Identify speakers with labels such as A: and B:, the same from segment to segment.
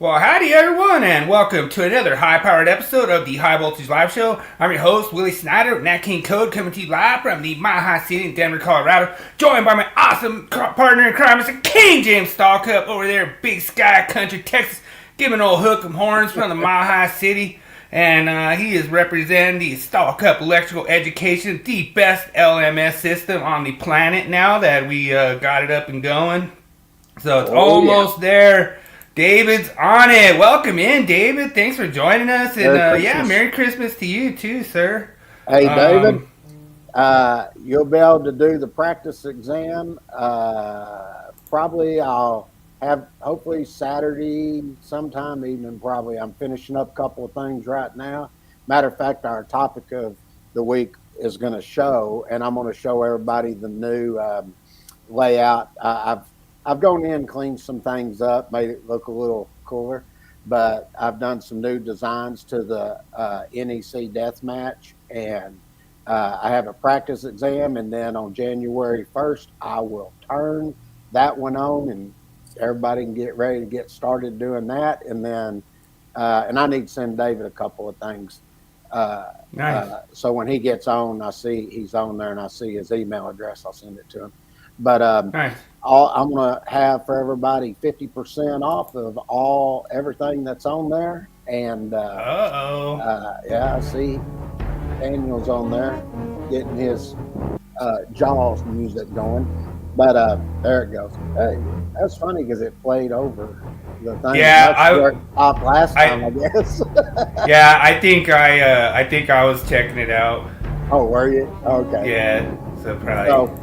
A: Well, howdy everyone, and welcome to another high-powered episode of the High Voltage Live Show. I'm your host, Willie Snyder of NEC Code, coming to you live from the Mile High City in Denver, Colorado, joined by my awesome partner in crime, Mr. King James Stallcup over there in Big Sky Country, Texas, giving old hook 'em horns from the Mile High City. And he is representing the Stallcup Electrical Education, the best LMS system on the planet now that we got it up and going. So it's almost there. David's on it. Welcome in, David. Thanks for joining us. And Merry Christmas to you too, sir.
B: Hey, David. You'll be able to do the practice exam. Probably I'll have, hopefully Saturday sometime evening, probably. I'm finishing up a couple of things right now. Matter of fact, our topic of the week is going to show, and I'm going to show everybody the new layout. I've gone in and cleaned some things up, made it look a little cooler, but I've done some new designs to the NEC Deathmatch, and I have a practice exam, and then on January 1st, I will turn that one on, and everybody can get ready to get started doing that, and then, and I need to send David a couple of things.
A: Nice.
B: So when he gets on, I see he's on there, and I see his email address, I'll send it to him. But
A: nice.
B: I'm going to have for everybody 50% off of everything that's on there. And yeah, I see Daniel's on there getting his Jaws music going. But there it goes. Hey, that's funny because it played over the thing.
A: Yeah,
B: I popped last time, I guess.
A: Yeah, I think I was checking it out.
B: Oh, were you? Okay.
A: Yeah, so probably.
B: So,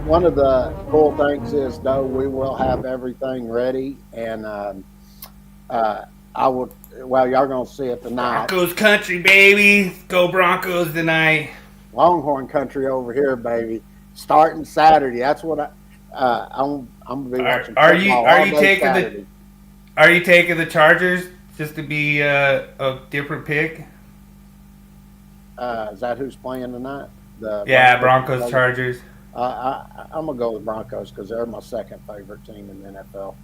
B: one of the cool things is, though, we will have everything ready, and I will. Well, y'all gonna see it tonight.
A: Broncos country, baby. Go Broncos tonight.
B: Longhorn country over here, baby. Starting Saturday. That's what I'm gonna be watching.
A: Are you taking the Chargers just to be a different pick?
B: Is that who's playing tonight?
A: Broncos Chargers.
B: I'm going to go with Broncos because they're my second favorite team in the NFL.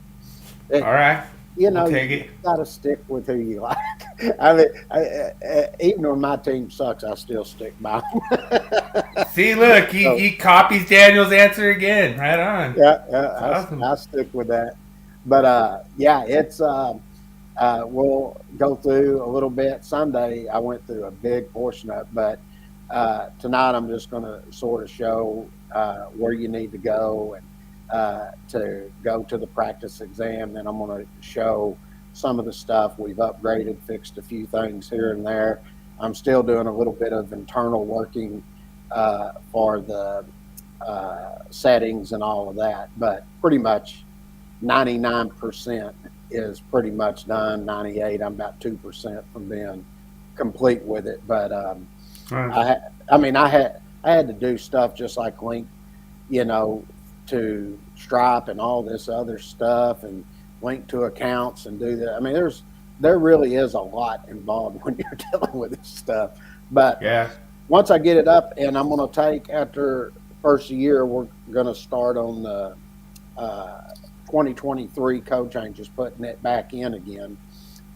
A: All right.
B: You know, you got to stick with who you like. I mean, even when my team sucks, I still stick by them.
A: See, look, he copies Daniel's answer again. Right on.
B: Yeah,
A: awesome.
B: I stick with that. But, yeah, it's we'll go through a little bit. Sunday, I went through a big portion of it, but tonight I'm just going to sort of show where you need to go and to go to the practice exam. Then I'm going to show some of the stuff we've upgraded, fixed a few things here and there. I'm still doing a little bit of internal working for the settings and all of that, but pretty much 99% is pretty much done. 98, I'm about 2% from being complete with it, but I had to do stuff just like link, to Stripe and all this other stuff, and link to accounts and do that. I mean, there really is a lot involved when you're dealing with this stuff. But
A: yeah,
B: once I get it up, and I'm going to take, after the first year, we're going to start on the 2023 code changes, putting it back in again,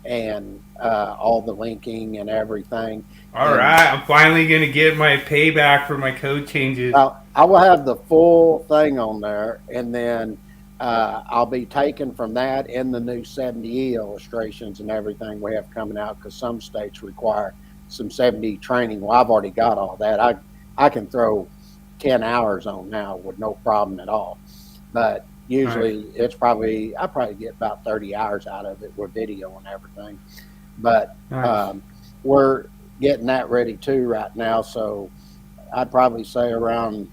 B: and all the linking and everything.
A: All right, I'm finally going to get my payback for my code changes.
B: I will have the full thing on there, and then I'll be taking from that in the new 70E illustrations and everything we have coming out, because some states require some 70E training. Well, I've already got all that. I can throw 10 hours on now with no problem at all. But usually it's I probably get about 30 hours out of it with video and everything. But we're getting that ready too right now. So I'd probably say around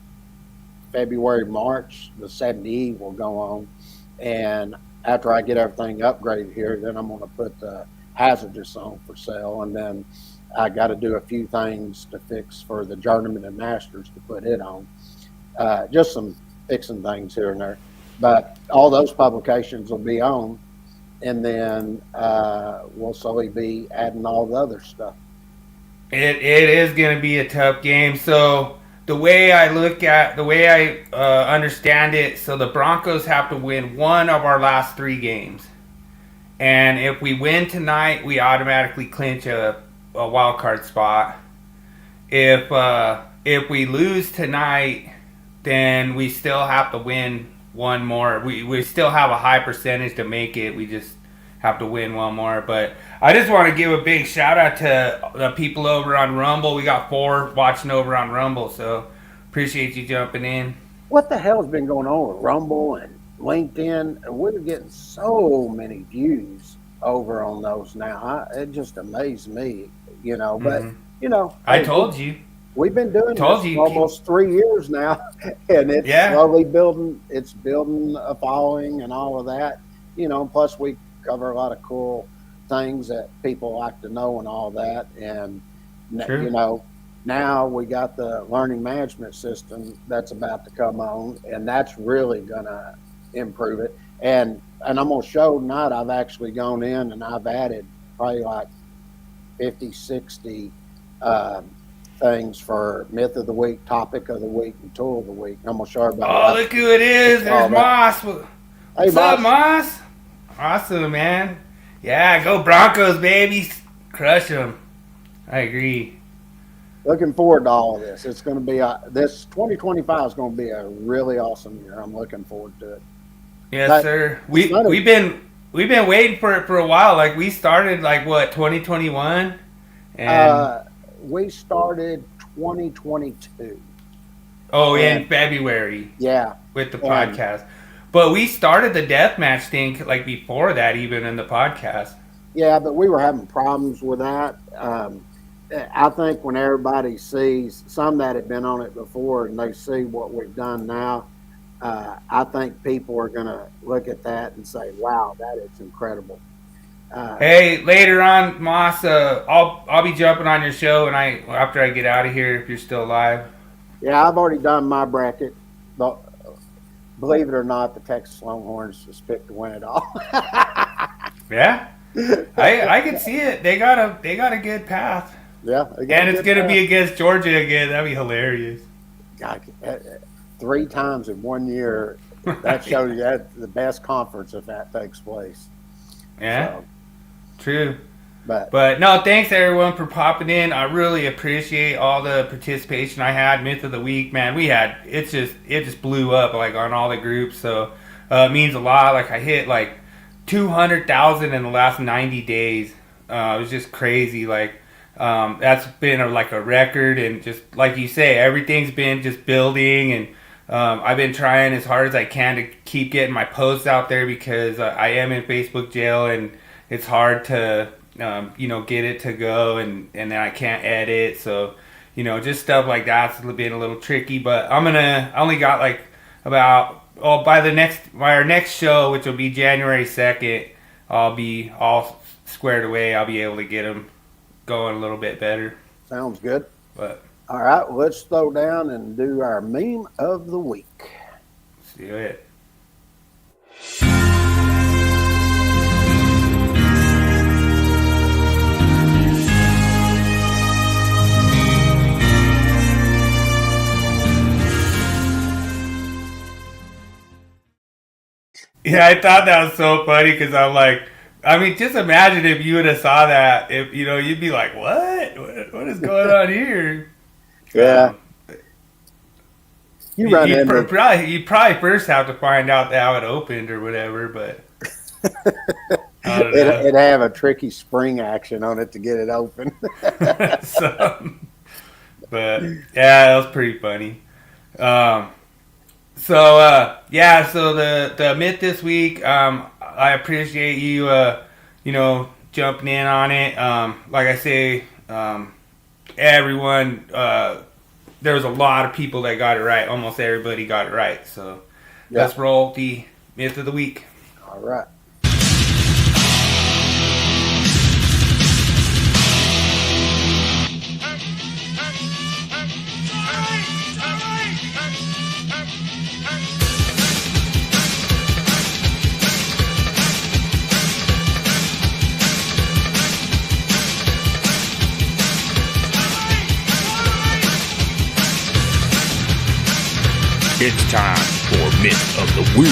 B: February, March, the 70E will go on. And after I get everything upgraded here, then I'm going to put the hazardous on for sale. And then I got to do a few things to fix for the Journeyman and Masters to put it on. Just some fixing things here and there. But all those publications will be on, and then we'll slowly be adding all the other stuff.
A: It is going to be a tough game. So the way I understand it, so the Broncos have to win one of our last three games. And if we win tonight, we automatically clinch a wild card spot. If we lose tonight, then we still have to win one more. We still have a high percentage to make it. We just have to win one more. But I just want to give a big shout out to the people over on Rumble. We got 4 watching over on Rumble, so appreciate you jumping in.
B: What the hell has been going on with Rumble and LinkedIn? We're getting so many views over on those now. It just amazed me, you know. But
A: I told you.
B: We've been doing this almost 3 years now, and it's slowly building. It's building a following and all of that, you know. Plus, we cover a lot of cool things that people like to know and all that. And you know, now we got the learning management system that's about to come on, and that's really gonna improve it. And I'm gonna show tonight. I've actually gone in and I've added probably like 50, 60. Things for myth of the week, topic of the week, and tool of the week. I'm gonna show everybody.
A: Oh, look who it is! There's Moss. What's up, Moss? Awesome, man. Yeah, go Broncos, baby! Crush them. I agree.
B: Looking forward to all of this. It's going to be this 2025 is going to be a really awesome year. I'm looking forward to it.
A: Yes, sir. We've been waiting for it for a while. Like we started 2021, and
B: we started 2022.
A: Oh, in February.
B: Yeah.
A: With the podcast. But we started the deathmatch thing before that, even in the podcast.
B: Yeah, but we were having problems with that. I think when everybody sees some that had been on it before and they see what we've done now, I think people are going to look at that and say, wow, that is incredible.
A: Hey, later on, Moss, I'll be jumping on your show after I get out of here if you're still alive.
B: Yeah, I've already done my bracket. But believe it or not, the Texas Longhorns just picked to win it all.
A: Yeah, I can see it. They got a good path.
B: Yeah,
A: and it's gonna be against Georgia again. That'd be hilarious.
B: God, 3 times in 1 year. That shows you that's the best conference if that takes place.
A: Yeah.
B: So.
A: True. But no, thanks everyone for popping in. I really appreciate all the participation I had. Myth of the week, man, it just blew up on all the groups. So it means a lot. I hit 200,000 in the last 90 days. It was just crazy. That's been a record, and just like you say, everything's been just building, and I've been trying as hard as I can to keep getting my posts out there because I am in Facebook jail, and it's hard to get it to go, and then I can't edit, so just stuff like that's been a little tricky. But I only got by our next show, which will be January 2nd, I'll be all squared away. I'll be able to get them going a little bit better.
B: Sounds good.
A: But
B: all right, well, let's slow down and do our meme of the week.
A: Let's do it. Yeah, I thought that was so funny because I'm just imagine if you would have saw that, if you'd be like, what is going on here?
B: Yeah.
A: You probably first have to find out how it opened or whatever, but
B: it'd have a tricky spring action on it to get it open.
A: But yeah, that was pretty funny. So the myth this week, I appreciate you, jumping in on it. Like I say, everyone, there was a lot of people that got it right. Almost everybody got it right. So let's roll the myth of the week.
B: All right.
C: It's time for Myth of the Week.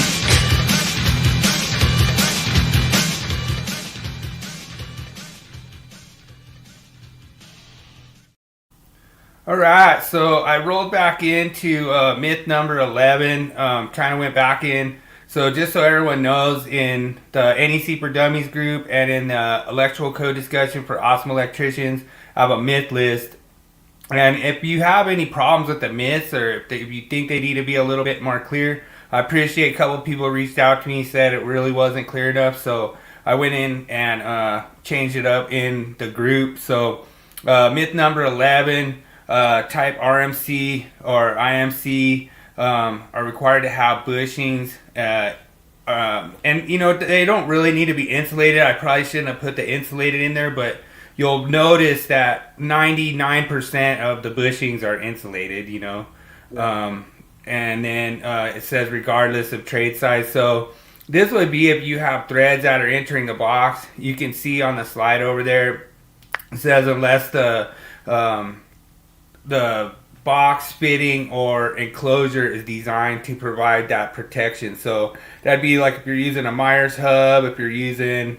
A: All right, so I rolled back into myth number 11. Kind of went back in. So just so everyone knows, in the NEC for Dummies group and in the electrical code discussion for awesome electricians, I have a myth list. And if you have any problems with the myths, or if you think they need to be a little bit more clear, I appreciate a couple of people reached out to me, said it really wasn't clear enough. So I went in and changed it up in the group. So myth number 11, type RMC or IMC are required to have bushings. And they don't really need to be insulated. I probably shouldn't have put the insulated in there, but you'll notice that 99% of the bushings are insulated. And then it says regardless of trade size. So this would be if you have threads that are entering the box. You can see on the slide over there, it says unless the box fitting or enclosure is designed to provide that protection. So that'd be like if you're using a Myers hub, if you're using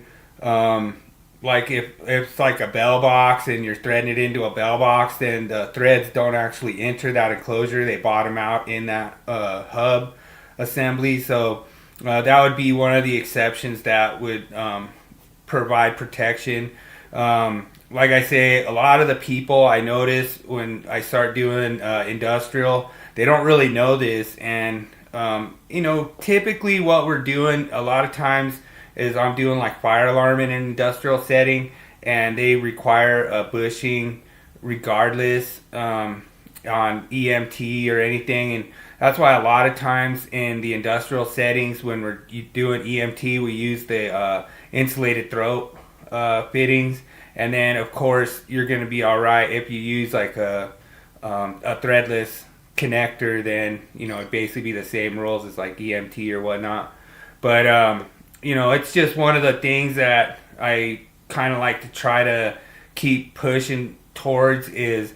A: like if it's like a bell box and you're threading it into a bell box, then the threads don't actually enter that enclosure. They bottom out in that hub assembly. So that would be one of the exceptions that would provide protection. Like I say, a lot of the people I notice when I start doing industrial, they don't really know this. And, typically what we're doing a lot of times is I'm doing like fire alarm in an industrial setting, and they require a bushing regardless on EMT or anything. And that's why a lot of times in the industrial settings when we're doing EMT, we use the insulated throat fittings. And then, of course, you're going to be all right if you use like a threadless connector. Then it'd basically be the same rules as like EMT or whatnot. But it's just one of the things that I kind of like to try to keep pushing towards is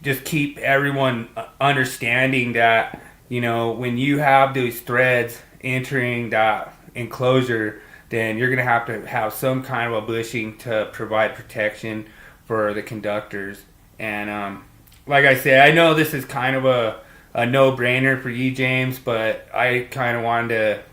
A: just keep everyone understanding that when you have those threads entering that enclosure, then you're going to have some kind of a bushing to provide protection for the conductors. And like I said, I know this is kind of a no-brainer for you, James, but I kind of wanted to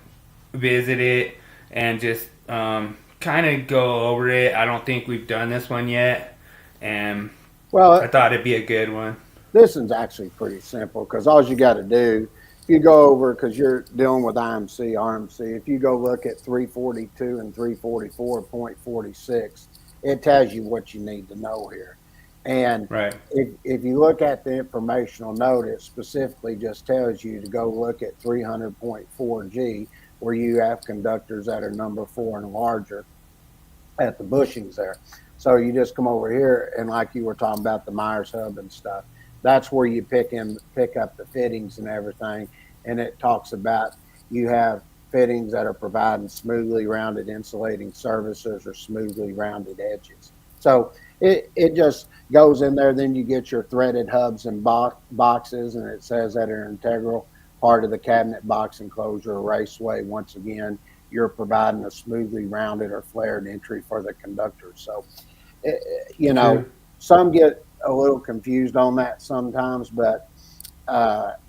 A: visit it and just kind of go over it. I don't think we've done this one yet, and I thought it'd be a good one.
B: This one's actually pretty simple because all you got to do, if you go over, because you're dealing with IMC, RMC, if you go look at 342 and 344.46, it tells you what you need to know here. And
A: right.
B: if you look at the informational note, it specifically just tells you to go look at 300.4G, where you have conductors that are number 4 and larger at the bushings there. So you just come over here, and like you were talking about the Myers hub and stuff, that's where you pick up the fittings and everything. And it talks about you have fittings that are providing smoothly rounded insulating surfaces or smoothly rounded edges. So it just goes in there. Then you get your threaded hubs and boxes, and it says that are integral part of the cabinet box enclosure or raceway. Once again, you're providing a smoothly rounded or flared entry for the conductor. So, some get a little confused on that sometimes, but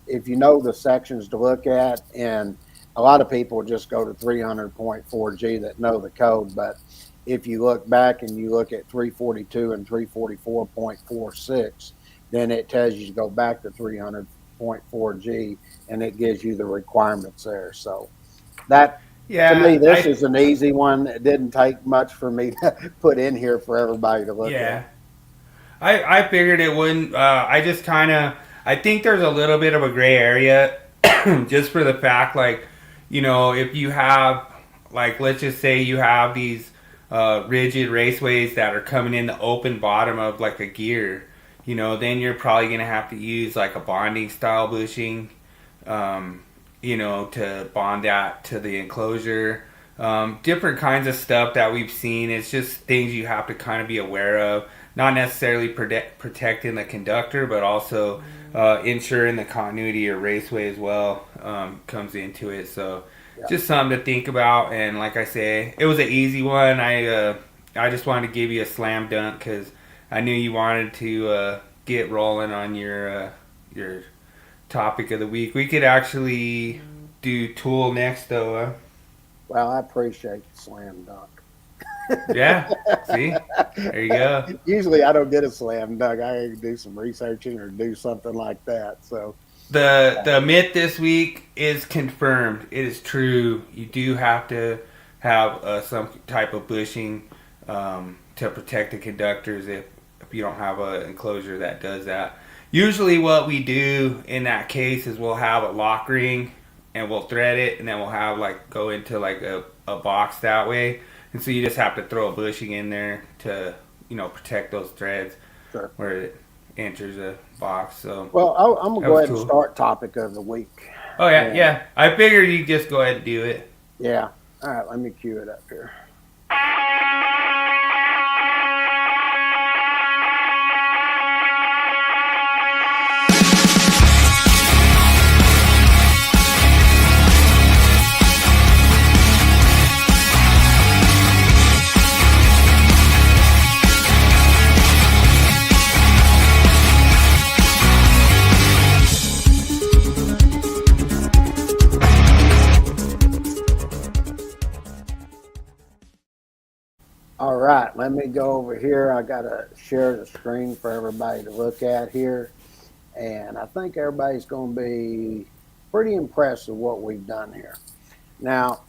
B: if you know the sections to look at, and a lot of people just go to 300.4G that know the code, but if you look back and you look at 342 and 344.46, then it tells you to go back to 300.4G, and it gives you the requirements there. So that, to me, this is an easy one. It didn't take much for me to put in here for everybody to look at.
A: I figured it wouldn't. I think there's a little bit of a gray area just for the fact, like, if you have, like, let's just say you have these rigid raceways that are coming in the open bottom of like a gear, then you're probably going to have to use like a bonding style bushing, to bond that to the enclosure. Different kinds of stuff that we've seen. It's just things you have to kind of be aware of. Not necessarily protecting the conductor, but also ensuring the continuity of raceway as well comes into it. So just something to think about. And like I say, it was an easy one. I just wanted to give you a slam dunk because I knew you wanted to get rolling on your topic of the week. We could actually do tool next, though.
B: Well, I appreciate the slam dunk.
A: Yeah. See, there you go.
B: Usually I don't get a slam dunk. I do some researching or do something like that. So
A: The myth this week is confirmed. It is true. You do have to have some type of bushing to protect the conductors if you don't have an enclosure that does that. Usually, what we do in that case is we'll have a lock ring and we'll thread it, and then we'll have go into a box that way. And so you just have to throw a bushing in there to protect those threads
B: sure.
A: where it enters a box. So
B: well, I'm gonna go ahead and start topic of the week.
A: Oh yeah. I figured you'd just go ahead and do it.
B: Yeah. All right, let me cue it up here. All right, let me go over here. I got to share the screen for everybody to look at here. And I think everybody's going to be pretty impressed with what we've done here. Now,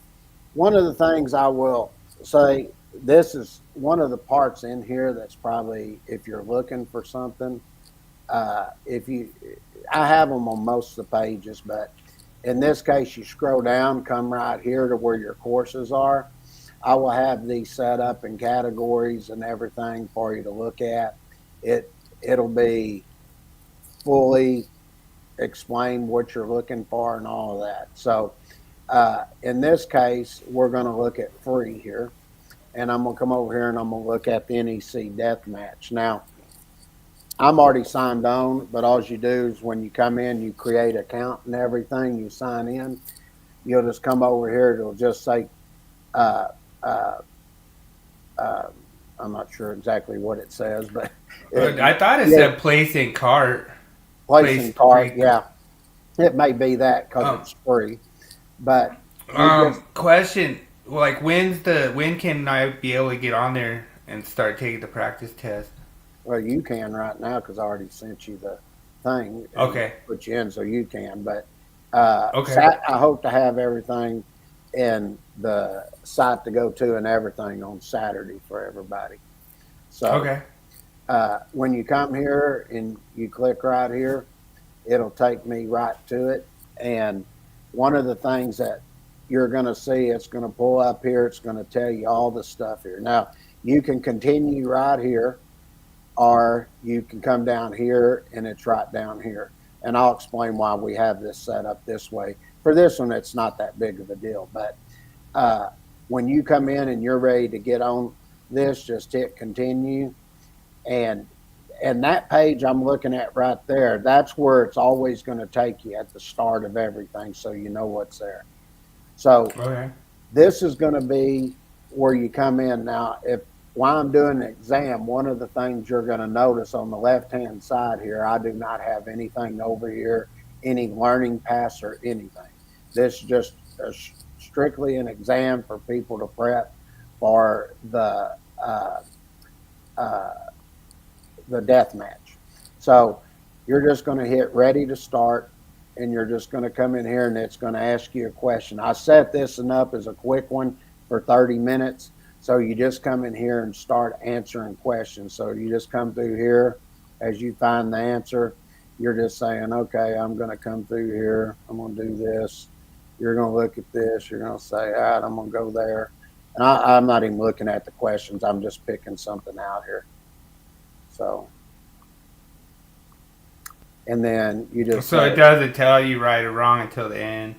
B: one of the things I will say, this is one of the parts in here that's probably, if you're looking for something, I have them on most of the pages, but in this case, you scroll down, come right here to where your courses are. I will have these set up in categories and everything for you to look at. It'll be fully explain what you're looking for and all of that. So in this case, we're going to look at free here. And I'm going to come over here and I'm going to look at the NEC Deathmatch. Now, I'm already signed on, but all you do is when you come in, you create an account and everything, you sign in. You'll just come over here. It'll just say, I'm not sure exactly what it says, but
A: I thought it said place in cart.
B: Place in cart, yeah. It may be that because it's free, but
A: question: when can I be able to get on there and start taking the practice test?
B: Well, you can right now because I already sent you the thing.
A: Okay.
B: Put you in so you can, but
A: okay.
B: I hope to have everything in the site to go to and everything on Saturday for everybody. So
A: okay.
B: When you come here and you click right here, it'll take me right to it. And one of the things that you're going to see, it's going to pull up here. It's going to tell you all the stuff here. Now, you can continue right here, or you can come down here and it's right down here. And I'll explain why we have this set up this way. For this one, it's not that big of a deal. But when you come in and you're ready to get on this, just hit continue. And that page I'm looking at right there, that's where it's always going to take you at the start of everything, so you know what's there. So this is going to be where you come in. Now, while I'm doing the exam, one of the things you're going to notice on the left-hand side here, I do not have anything over here, any learning paths or anything. This is just strictly an exam for people to prep for the death match. So you're just going to hit ready to start, and you're just going to come in here and it's going to ask you a question. I set this one up as a quick one for 30 minutes. So you just come in here and start answering questions. So you just come through here. As you find the answer, you're just saying, okay, I'm going to come through here. I'm going to do this. You're going to look at this. You're going to say, all right, I'm going to go there. And I'm not even looking at the questions. I'm just picking something out here. So, and then you just
A: so it doesn't tell you right or wrong until the end.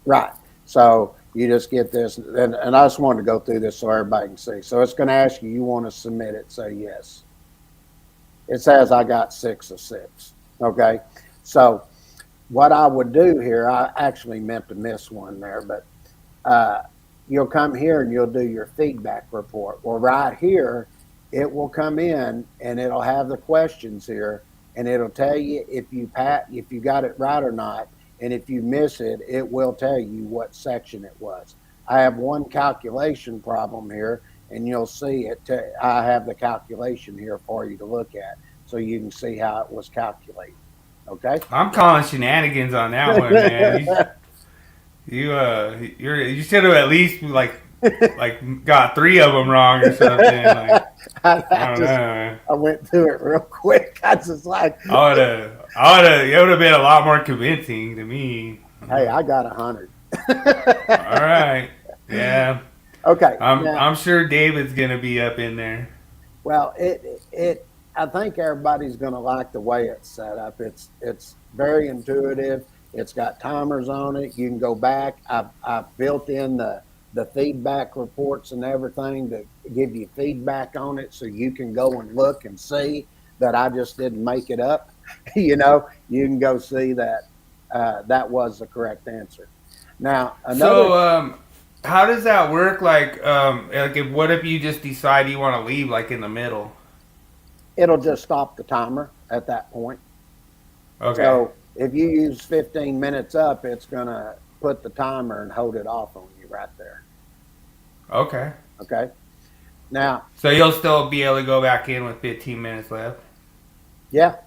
B: Right. So you just get this, and I just wanted to go through this so everybody can see. So it's going to ask you want to submit it, say yes. It says I got 6 of 6. Okay. So what I would do here, I actually meant to miss one there, but you'll come here and you'll do your feedback report. Well, right here, it will come in and it'll have the questions here, and it'll tell you if you got it right or not. And if you miss it, it will tell you what section it was. I have one calculation problem here, and you'll see it. I have the calculation here for you to look at, so you can see how it was calculated. Okay.
A: I'm calling shenanigans on that one, man. You should have at least got 3 of them wrong or something. Like, I don't know, man.
B: I went through it real quick. I just like
A: it would have been a lot more convincing to me.
B: Hey, I got 100.
A: All right. Yeah.
B: Okay.
A: I'm sure David's gonna be up in there.
B: Well, I think everybody's gonna like the way it's set up. It's very intuitive. It's got timers on it. You can go back. I've built in the feedback reports and everything to give you feedback on it, so you can go and look and see that I just didn't make it up. You can go see that that was the correct answer. Now,
A: how does that work? Like what if you just decide you want to leave, like in the middle?
B: It'll just stop the timer at that point.
A: Okay.
B: So if you use 15 minutes up, it's gonna put the timer and hold it off on you right there.
A: Okay.
B: Okay. Now.
A: So you'll still be able to go back in with 15 minutes left?
B: Yeah.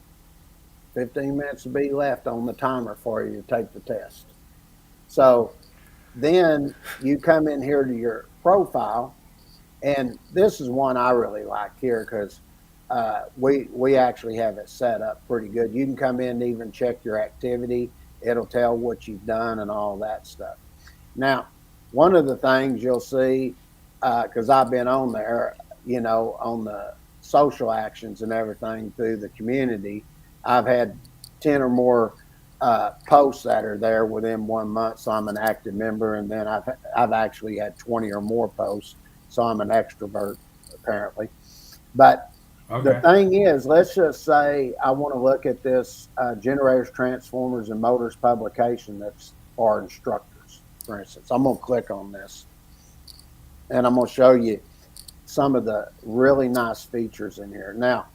B: 15 minutes will be left on the timer for you to take the test. So then you come in here to your profile, and this is one I really like here because we actually have it set up pretty good. You can come in and even check your activity. It'll tell what you've done and all that stuff. Now, one of the things you'll see, because I've been on there, on the social actions and everything through the community, I've had 10 or more posts that are there within 1 month, so I'm an active member, and then I've actually had 20 or more posts, so I'm an extrovert apparently. But the thing is, let's just say I want to look at this generators, transformers, and motors publication that's for instructors, for instance. I'm going to click on this, and I'm going to show you some of the really nice features in here. Now,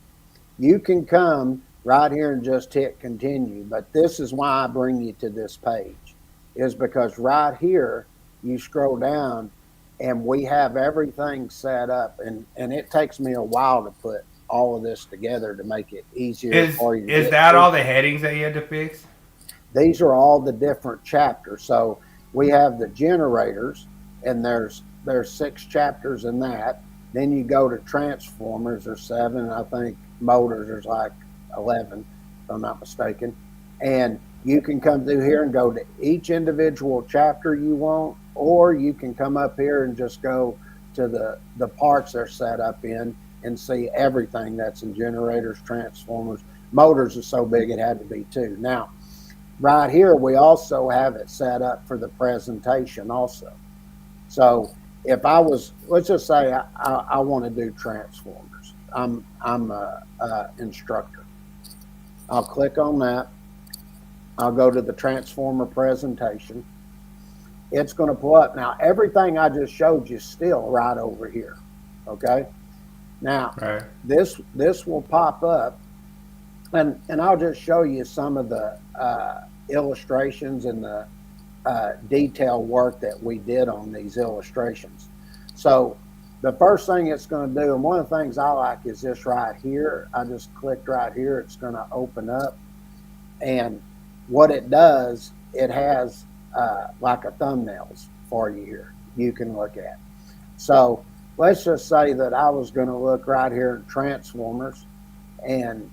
B: you can come right here and just hit continue, but this is why I bring you to this page, is because right here you scroll down and we have everything set up, and it takes me a while to put all of this together to make it easier for you.
A: Is that all the headings that you had to fix?
B: These are all the different chapters. So we have the generators, and there's 6 chapters in that. Then you go to transformers, there's 7. I think motors, there's like 11, if I'm not mistaken. And you can come through here and go to each individual chapter you want, or you can come up here and just go to the parts they're set up in and see everything that's in generators, transformers. Motors is so big it had to be 2. Now, right here, we also have it set up for the presentation also. So if I was, let's just say I want to do transformers. I'm a instructor. I'll click on that. I'll go to the transformer presentation. It's going to pull up. Now, everything I just showed you is still right over here. Okay. Now, this will pop up, and I'll just show you some of the illustrations and the detail work that we did on these illustrations. So the first thing it's going to do, and one of the things I like is this right here. I just clicked right here. It's going to open up, and what it does, it has like a thumbnails for you here you can look at. So let's just say that I was going to look right here in transformers, and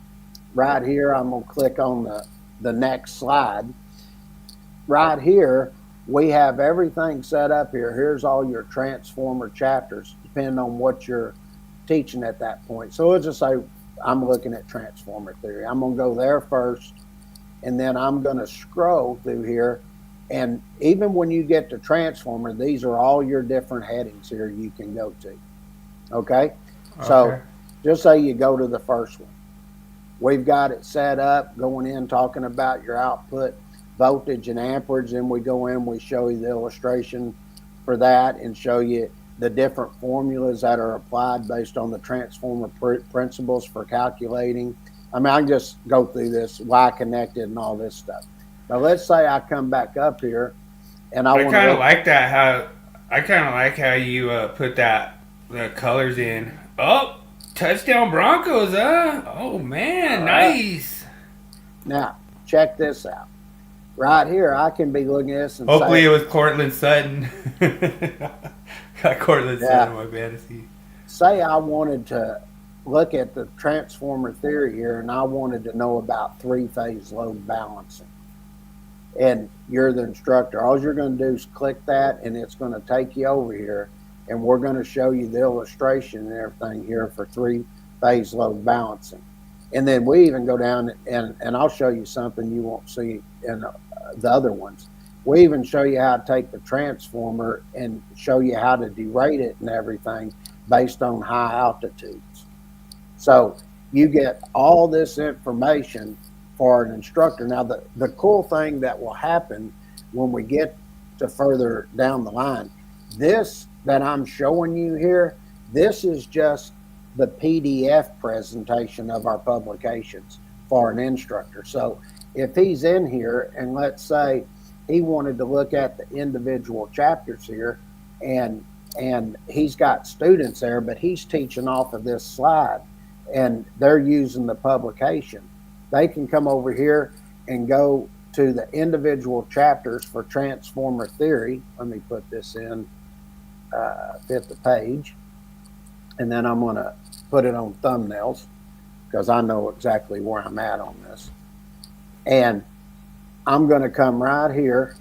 B: right here I'm going to click on the next slide. Right here we have everything set up here. Here's all your transformer chapters depending on what you're teaching at that point. So let's just say I'm looking at transformer theory. I'm going to go there first, and then I'm going to scroll through here. And even when you get to transformer, these are all your different headings here you can go to. Okay? So just say you go to the first one. We've got it set up, going in, talking about your output voltage and amperage. Then we go in, we show you the illustration for that and show you the different formulas that are applied based on the transformer principles for calculating. I mean, I can just go through this, why connected and all this stuff. But let's say I come back up here and I
A: I
B: want to
A: kind of
B: look.
A: like that. I kind of like how you put the colors in. Oh, touchdown Broncos, huh? Oh man,
B: All right.
A: nice.
B: Now, check this out. Right here, I can be looking at this and
A: Hopefully
B: say,
A: it was Cortland Sutton. Got Cortland Sutton
B: yeah,
A: in my fantasy.
B: say I wanted to look at the transformer theory here and I wanted to know about three-phase load balancing. And you're the instructor. All you're going to do is click that and it's going to take you over here and we're going to show you the illustration and everything here for three-phase load balancing. And then we even go down and I'll show you something you won't see in the other ones. We even show you how to take the transformer and show you how to derate it and everything based on high altitudes. So you get all this information for an instructor. Now, the cool thing that will happen when we get to further down the line, this that I'm showing you here, this is just the PDF presentation of our publications for an instructor. So if he's in here and let's say he wanted to look at the individual chapters here and he's got students there, but he's teaching off of this slide and they're using the publication, they can come over here and go to the individual chapters for transformer theory. Let me put this in, fit the page, and then I'm going to put it on thumbnails because I know exactly where I'm at on this. And I'm going to come right here,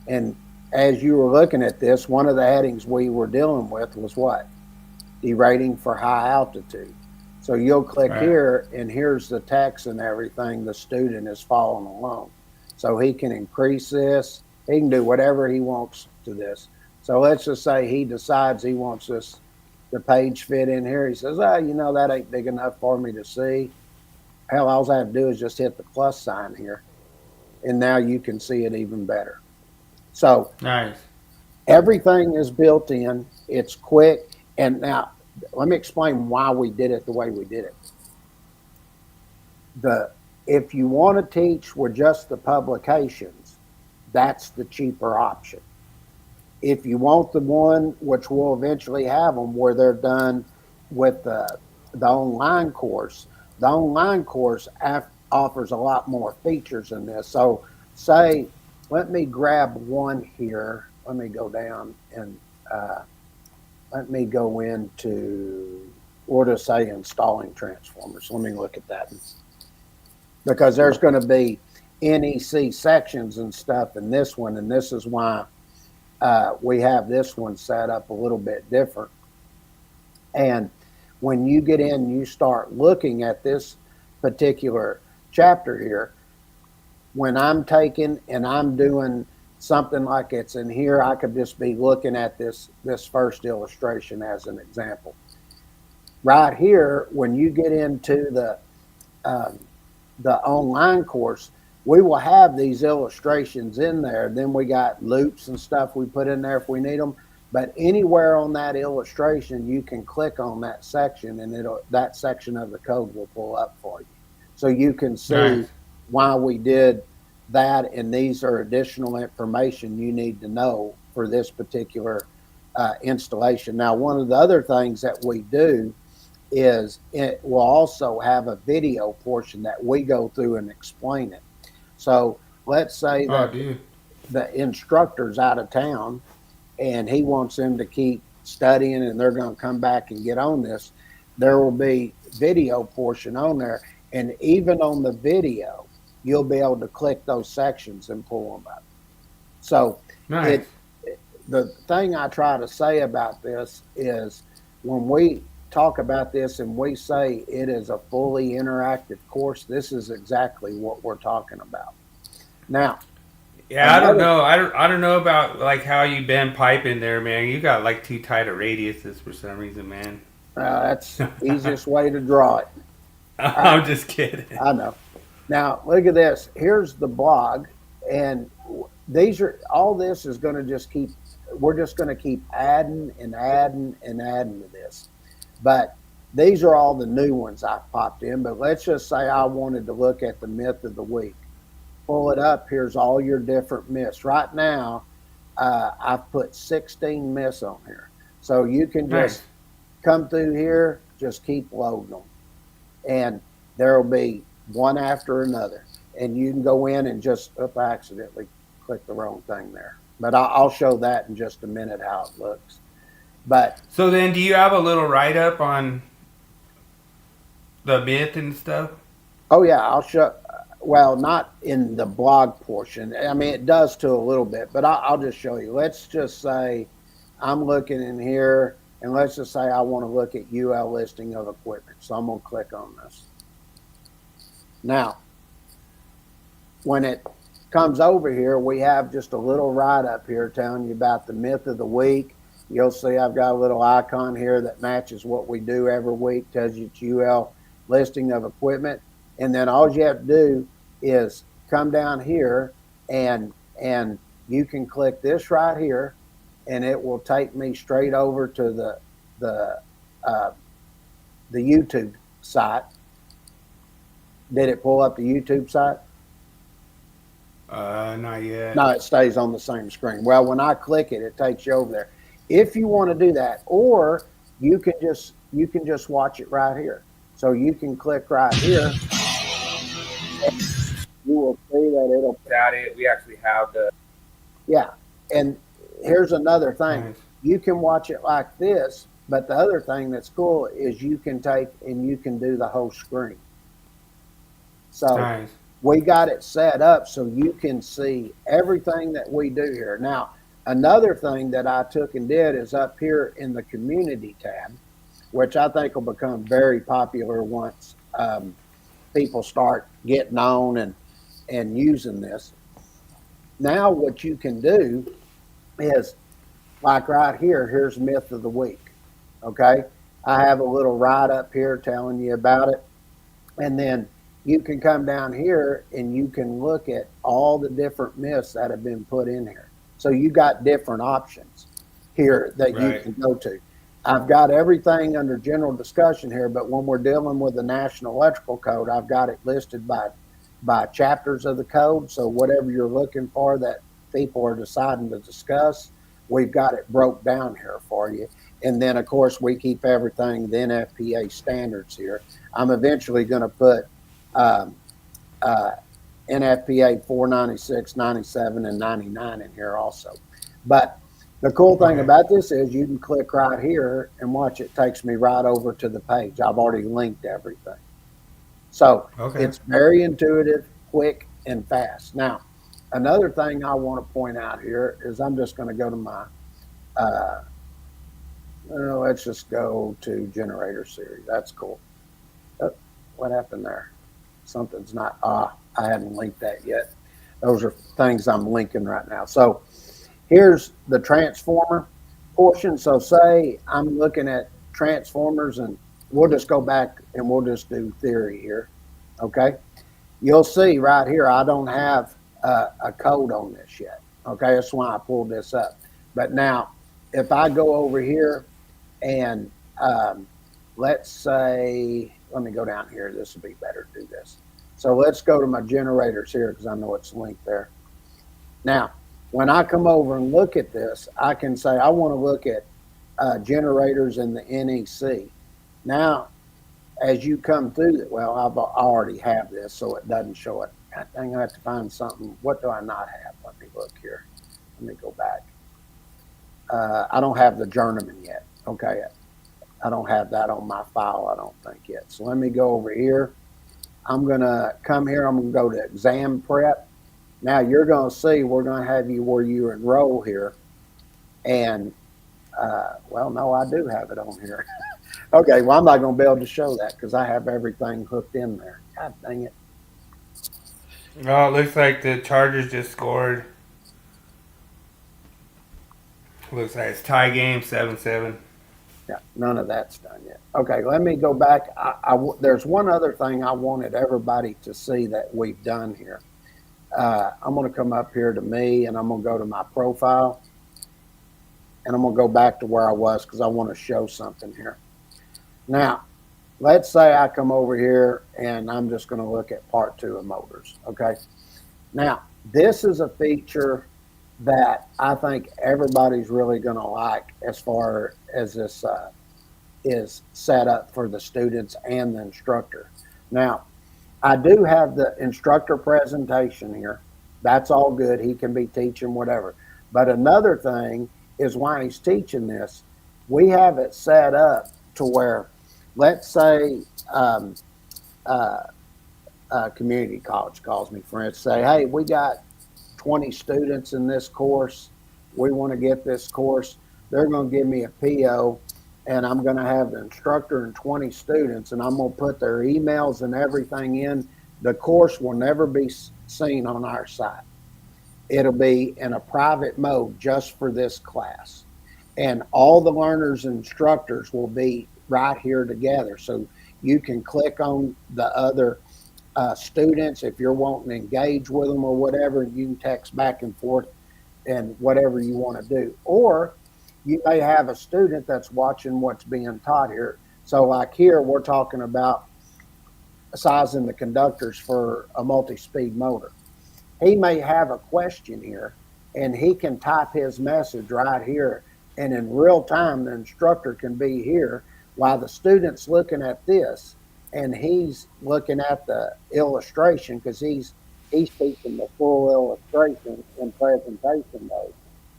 B: and as you were looking at this, one of the headings we were dealing with was what? Derating for high altitude. So you'll click here, and here's the text and everything the student is following along. So he can increase this. He can do whatever he wants to this. So let's just say he decides he wants this, the page fit in here. He says, oh, that ain't big enough for me to see. Hell, all I have to do is just hit the plus sign here. And now you can see it even better. So
A: nice.
B: Everything is built in. It's quick. And now, let me explain why we did it the way we did it. If you want to teach with just the publications, that's the cheaper option. If you want the one, which we'll eventually have them, where they're done with the online course, the online course offers a lot more features than this. So say, let me grab one here. Let me go down and let me go into, we'll just say installing transformers. Let me look at that. Because there's going to be NEC sections and stuff in this one, and this is why we have this one set up a little bit different. And when you get in, you start looking at this particular chapter here. When I'm taking and I'm doing something like it's in here, I could just be looking at this first illustration as an example. Right here, when you get into the online course, we will have these illustrations in there. Then we got loops and stuff we put in there if we need them. But anywhere on that illustration, you can click on that section, and that section of the code will pull up for you. So you can see why we did that, and these are additional information you need to know for this particular installation. Now, one of the other things that we do is it will also have a video portion that we go through and explain it. So let's say that the instructor's out of town and he wants them to keep studying and they're going to come back and get on this. There will be video portion on there. And even on the video, you'll be able to click those sections and pull them up. So the thing I try to say about this is when we talk about this and we say it is a fully interactive course, this is exactly what we're talking about. Now,
A: I don't know. I don't know about like how you bend pipe in there, man. You got like too tight a radiuses for some reason, man.
B: That's the easiest way to draw it.
A: I'm just kidding.
B: I know. Now look at this. Here's the blog, and all this is going to just we're just going to keep adding and adding and adding to this. But These are all the new ones I've popped in, but let's just say I wanted to look at the myth of the week. Pull it up. Here's all your different myths. Right now, I've put 16 myths on here. So you can
A: Nice.
B: just come through here, just keep loading them. And there will be one after another. And you can go in and just, I accidentally clicked the wrong thing there. But I'll show that in just a minute how it looks. But
A: So then, do you have a little write up on the myth and stuff?
B: oh yeah, I'll show. Well, not in the blog portion. I mean, it does to a little bit, but I'll just show you. Let's just say I'm looking in here, and let's just say I want to look at UL listing of equipment. So I'm going to click on this. Now, when it comes over here, we have just a little write-up here telling you about the myth of the week. You'll see I've got a little icon here that matches what we do every week, tells you it's UL listing of equipment. And then all you have to do is come down here and you can click this right here, and it will take me straight over to the YouTube site. Did it pull up the YouTube site?
A: Not yet.
B: No, it stays on the same screen. Well, when I click it, it takes you over there. If you want to do that, or you can just watch it right here. So you can click right here. You will see that it'll.
A: Without it, we actually have the.
B: Yeah, and here's another thing.
A: Nice.
B: You can watch it like this, but the other thing that's cool is you can take and you can do the whole screen. So
A: Nice.
B: we got it set up so you can see everything that we do here. Now, another thing that I took and did is up here in the community tab, which I think will become very popular once people start getting on and using this. Now what you can do is, like right here, here's myth of the week. Okay, I have a little write up here telling you about it, and then you can come down here and you can look at all the different myths that have been put in here. So you got different options here that you can go to. I've got everything under general discussion here, but when we're dealing with the National Electrical Code, I've got it listed by chapters of the code. So whatever you're looking for that people are deciding to discuss, we've got it broke down here for you. And then, of course, we keep everything, the NFPA standards here. I'm eventually going to put NFPA 496, 97, and 99 in here also. But the cool thing about this is you can click right here and watch. It takes me right over to the page. I've already linked everything. So it's very intuitive, quick, and fast. Now, another thing I want to point out here is I'm just going to go to my, let's just go to generator series. That's cool. Oh, what happened there? Something's not, I hadn't linked that yet. Those are things I'm linking right now. So here's the transformer portion. So say I'm looking at transformers, and we'll just go back and we'll just do theory here. Okay. You'll see right here, I don't have a code on this yet. Okay. That's why I pulled this up. But now if I go over here and let's say, let me go down here. This would be better to do this. So let's go to my generators here because I know it's linked there. Now, when I come over and look at this, I can say I want to look at generators in the NEC. Now, as you come through it, well, I already have this, so it doesn't show it. God dang, I have to find something. What do I not have? Let me look here. Let me go back. I don't have the journeyman yet. Okay. I don't have that on my file, I don't think yet. So let me go over here. I'm going to come here. I'm going to go to exam prep. Now you're going to see we're going to have you where you enroll here. And, well, no, I do have it on here. Okay, well, I'm not going to be able to show that because I have everything hooked in there. God dang it.
A: Oh, it looks like the Chargers just scored. Looks like it's tie game, 7-7.
B: Yeah, none of that's done yet. Okay, let me go back. There's one other thing I wanted everybody to see that we've done here. I'm going to come up here to me, and I'm going to go to my profile, and I'm going to go back to where I was because I want to show something here. Now, let's say I come over here and I'm just going to look at part 2 of motors. Okay. Now, this is a feature that I think everybody's really going to like as far as this is set up for the students and the instructor. Now, I do have the instructor presentation here. That's all good. He can be teaching whatever. But another thing is while he's teaching this, we have it set up to where, let's say, community college calls me, for instance, say, hey, we got 20 students in this course. We want to get this course. They're going to give me a PO, and I'm going to have the instructor and 20 students, and I'm going to put their emails and everything in. The course will never be seen on our site. It'll be in a private mode just for this class. And all the learners and instructors will be right here together. So you can click on the other students if you're wanting to engage with them or whatever. You can text back and forth and whatever you want to do. Or you may have a student that's watching what's being taught here. So like here, we're talking about sizing the conductors for a multi-speed motor. He may have a question here and he can type his message right here. And in real time, the instructor can be here while the student's looking at this and he's looking at the illustration because he's teaching the full illustration in presentation mode.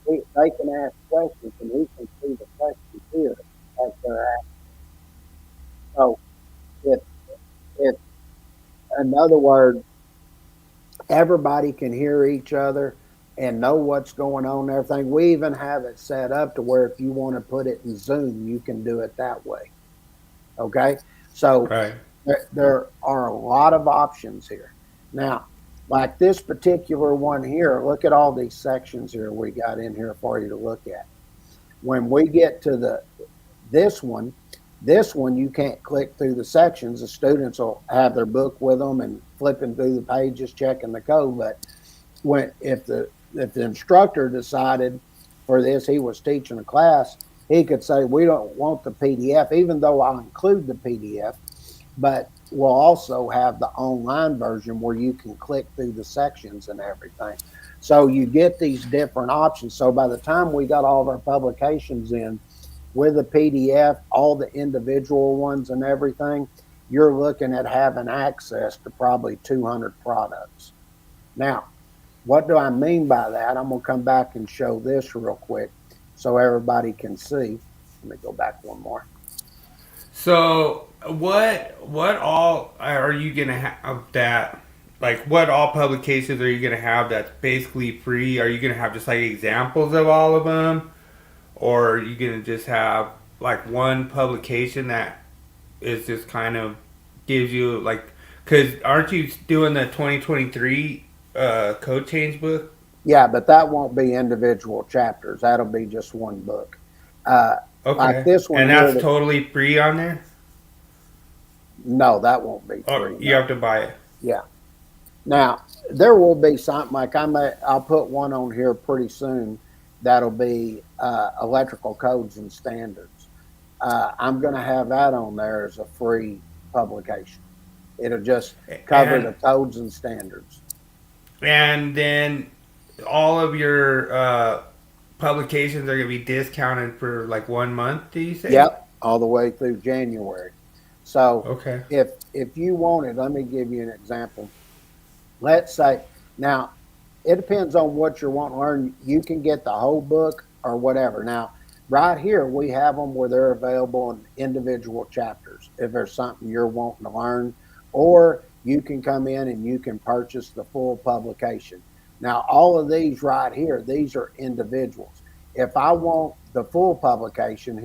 B: They can ask questions and he can see the questions here as they're asking. So if in other words, everybody can hear each other and know what's going on and everything. We even have it set up to where if you want to put it in Zoom, you can do it that way. Okay? So
A: Right.
B: there are a lot of options here. Now, like this particular one here, look at all these sections here we got in here for you to look at. When we get to this one you can't click through the sections. The students will have their book with them and flipping through the pages, checking the code. But if the instructor decided for this, he was teaching a class, he could say, we don't want the PDF, even though I'll include the PDF, but we'll also have the online version where you can click through the sections and everything. So you get these different options. So by the time we got all of our publications in with the PDF, all the individual ones and everything, you're looking at having access to probably 200 products. Now, what do I mean by that? I'm going to come back and show this real quick so everybody can see. Let me go back one more.
A: So what all are you gonna have that? Like, what all publications are you gonna have that's basically free? Are you gonna have just like examples of all of them, or are you gonna just have like one publication that is just kind of gives you like? Because aren't you doing the 2023 code change book?
B: Yeah, but that won't be individual chapters. That'll be just one book.
A: Okay,
B: like this one
A: and
B: here,
A: that's totally free on there.
B: No, that won't be
A: Oh,
B: free.
A: you
B: No.
A: have to buy it.
B: Yeah. Now, there will be something like I'll put one on here pretty soon that'll be electrical codes and standards. I'm going to have that on there as a free publication. It'll just cover the codes and standards.
A: And then all of your publications are going to be discounted for like 1 month, do you say?
B: Yep, all the way through January. So
A: Okay.
B: if you wanted, let me give you an example. Let's say, now, it depends on what you're wanting to learn. You can get the whole book or whatever. Now, right here, we have them where they're available in individual chapters if there's something you're wanting to learn, or you can come in and you can purchase the full publication. Now, all of these right here, these are individuals. If I want the full publication,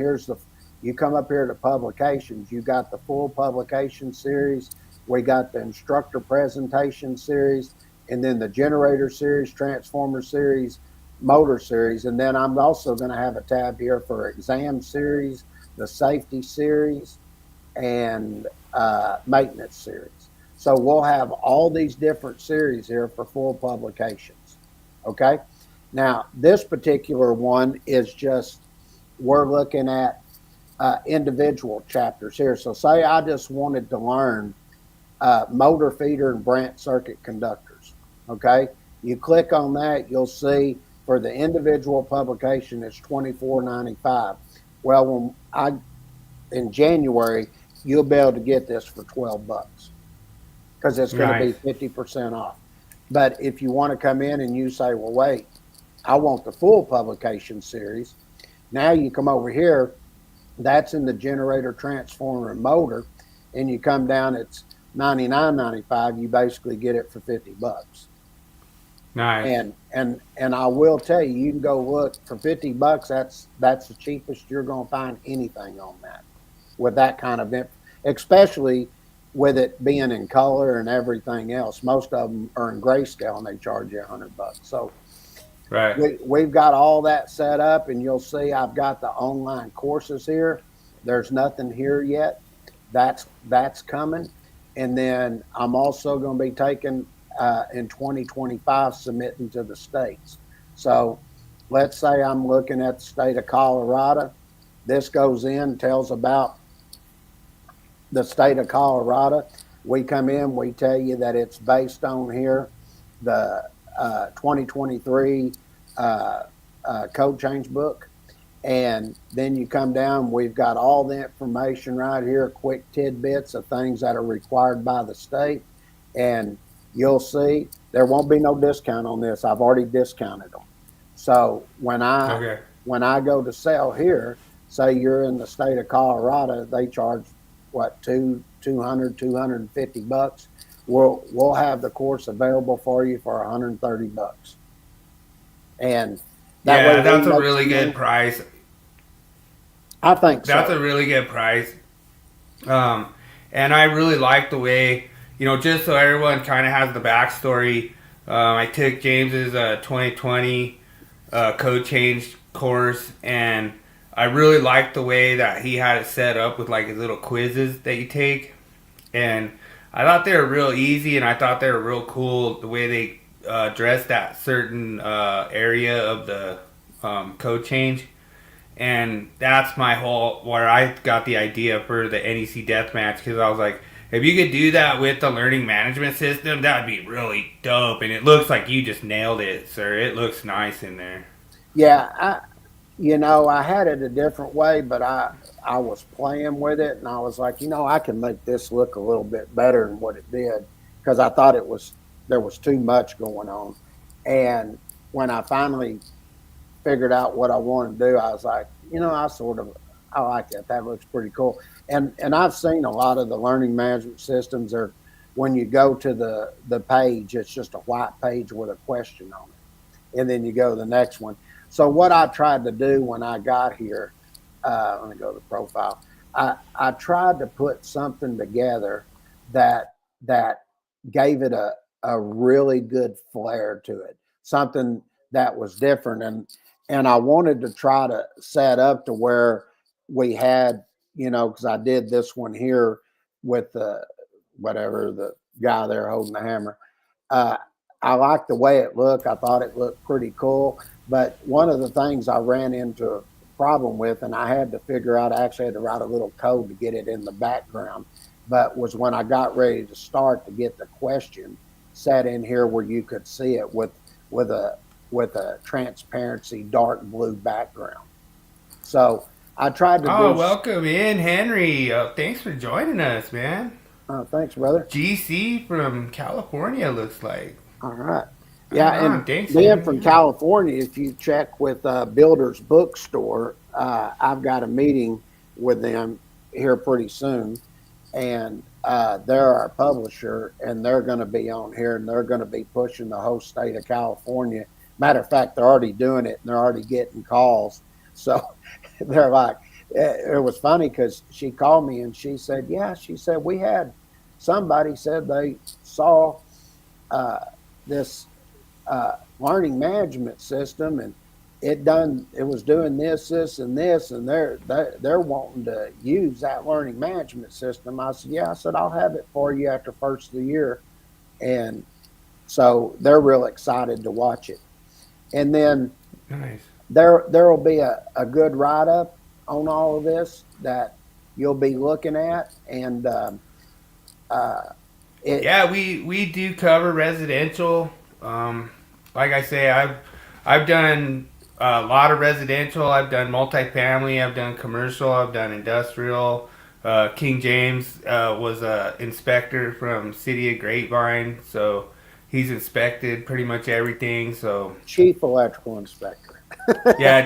B: you come up here to publications, you got the full publication series, we got the instructor presentation series, and then the generator series, transformer series, motor series, and then I'm also going to have a tab here for exam series, the safety series, and maintenance series. So we'll have all these different series here for full publications. Okay. Now, this particular one is just, we're looking at individual chapters here. So say I just wanted to learn motor feeder and branch circuit conductors. Okay, you click on that, you'll see for the individual publication it's $24.95. Well, when I in January, you'll be able to get this for $12 because it's going to be
A: Nice.
B: 50% off. But if you want to come in and you say, well, wait, I want the full publication series, now you come over here, that's in the generator, transformer, and motor, and you come down, it's $99.95. You basically get it for $50.
A: Nice.
B: And I will tell you, you can go look for $50. That's the cheapest you're going to find anything on that with that kind of especially with it being in color and everything else. Most of them are in grayscale and they charge you $100. So
A: Right.
B: we've got all that set up, and you'll see I've got the online courses here. There's nothing here yet. That's coming. And then I'm also going to be taking in 2025 submitting to the states. So let's say I'm looking at the state of Colorado. This goes in, tells about the state of Colorado. We come in, we tell you that it's based on here the 2023 code change book. And then you come down, we've got all the information right here, quick tidbits of things that are required by the state. And you'll see there won't be no discount on this. I've already discounted them. So when I go to sell here, say you're in the state of Colorado, they charge what, $250. We'll have the course available for you for $130. And
A: yeah, that's a really good price.
B: I think so.
A: That's a really good price. And I really like the way, just so everyone kind of has the backstory. I took James's 2020 code change course, and I really liked the way that he had it set up with like his little quizzes that you take. And I thought they were real easy, and I thought they were real cool the way they addressed that certain area of the code change. And that's where I got the idea for the NEC Deathmatch, because I was like, if you could do that with the learning management system, that'd be really dope. And it looks like you just nailed it, sir. It looks nice in there.
B: Yeah, I had it a different way, but I was playing with it, and I was like, I can make this look a little bit better than what it did, because I thought there was too much going on. And when I finally figured out what I wanted to do, I was like, I like that. That looks pretty cool. And I've seen a lot of the learning management systems are, when you go to the page, it's just a white page with a question on it. And then you go to the next one. So what I tried to do when I got here, let me go to the profile. I tried to put something together that gave it a really good flair to it, something that was different. And I wanted to try to set up to where we had, because I did this one here with the guy there holding the hammer. I liked the way it looked. I thought it looked pretty cool. But one of the things I ran into a problem with, and I had to figure out, I actually had to write a little code to get it in the background, but was when I got ready to start to get the question set in here where you could see it with a transparency dark blue background. So I tried to
A: welcome in, Henry. Thanks for joining us, man.
B: Thanks, brother.
A: GC from California, looks like.
B: All right. Yeah, and
A: thanks,
B: then from California, if you check with Builder's Bookstore, I've got a meeting with them here pretty soon, and they're our publisher, and they're going to be on here, and they're going to be pushing the whole state of California. Matter of fact, they're already doing it, and they're already getting calls. So they're like, it was funny because she called me and she said, we had somebody said they saw this learning management system, and it was doing this, and this, and they're wanting to use that learning management system. I said, I'll have it for you after first of the year. And so they're real excited to watch it. And then
A: nice.
B: There will be a good write-up on all of this. that you'll be looking at, and uh, it
A: Yeah, we do cover residential. Um, like I say, I've done a lot of residential. I've done multifamily. I've done commercial. I've done industrial. King James was a inspector from City of Grapevine, so he's inspected pretty much everything. So
B: chief electrical inspector.
A: yeah,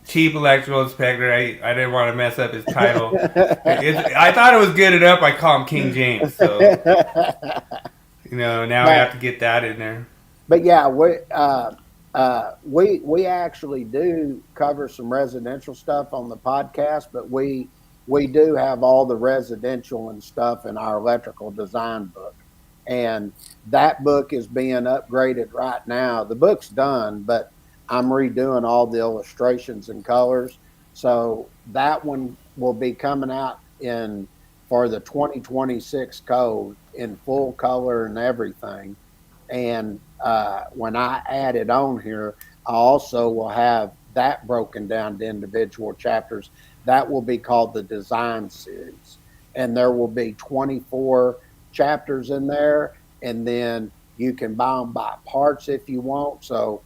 A: cheap electrical inspector. I didn't want to mess up his title. I thought it was good enough. I call him King James. So now I have
B: but
A: to get that in there.
B: but yeah, we actually do cover some residential stuff on the podcast, but we do have all the residential and stuff in our electrical design book, and that book is being upgraded right now. The book's done, but I'm redoing all the illustrations and colors, so that one will be coming out in for the 2026 code in full color and everything. And when I add it on here, I also will have that broken down to individual chapters. That will be called the design series. And there will be 24 chapters in there. And then you can buy them by parts if you want. So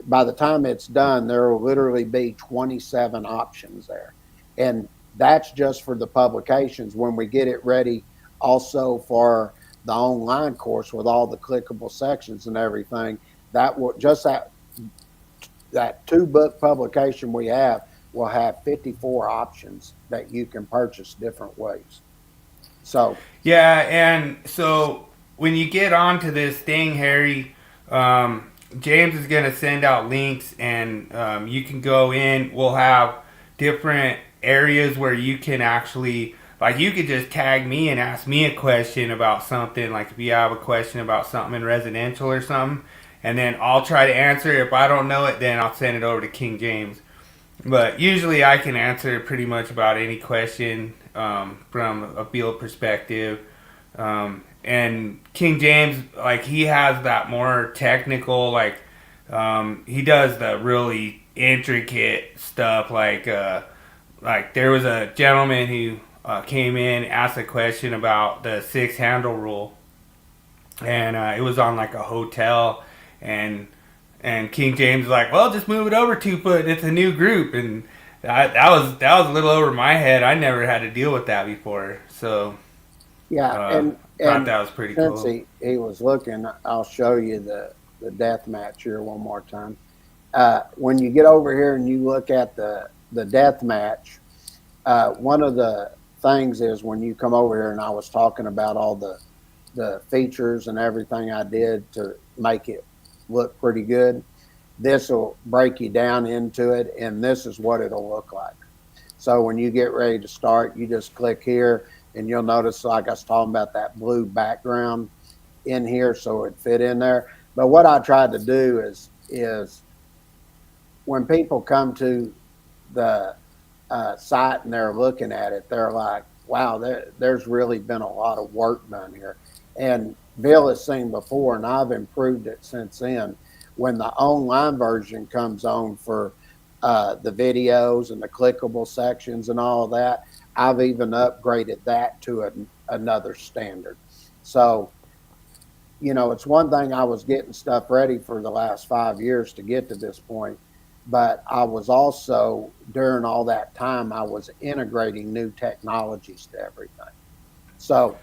B: by the time it's done, there will literally be 27 options there. And that's just for the publications. When we get it ready also for the online course with all the clickable sections and everything, that will just that 2-book publication we have will have 54 options that you can purchase different ways. So
A: Yeah, and so when you get onto this thing, Harry, James is gonna send out links, and you can go in. We'll have different areas where you can actually, like, you could just tag me and ask me a question about something. Like if you have a question about something in residential or something, and then I'll try to answer. If I don't know it, then I'll send it over to King James. But usually I can answer pretty much about any question from a field perspective. And King James, like, he has that more technical, he does the really intricate stuff. Like there was a gentleman who came in, asked a question about the 6 handle rule, and it was on like a hotel, and King James was like, well, just move it over 2 foot. It's a new group, and that was a little over my head. I never had to deal with that before, so
B: yeah,
A: thought
B: and
A: that was pretty
B: since
A: cool.
B: he was looking, I'll show you the death match here one more time. When you get over here and you look at the death match, one of the things is when you come over here, and I was talking about all the features and everything I did to make it look pretty good. This will break you down into it, and this is what it'll look like. So when you get ready to start, you just click here, and you'll notice, like I was talking about, that blue background in here, so it fit in there. But what I tried to do is when people come to the site and they're looking at it, they're like, wow, there's really been a lot of work done here. And Bill has seen before, and I've improved it since then. When the online version comes on for the videos and the clickable sections and all of that, I've even upgraded that to another standard. So, it's one thing I was getting stuff ready for the last 5 years to get to this point, but I was also, during all that time, I was integrating new technologies to everything. So,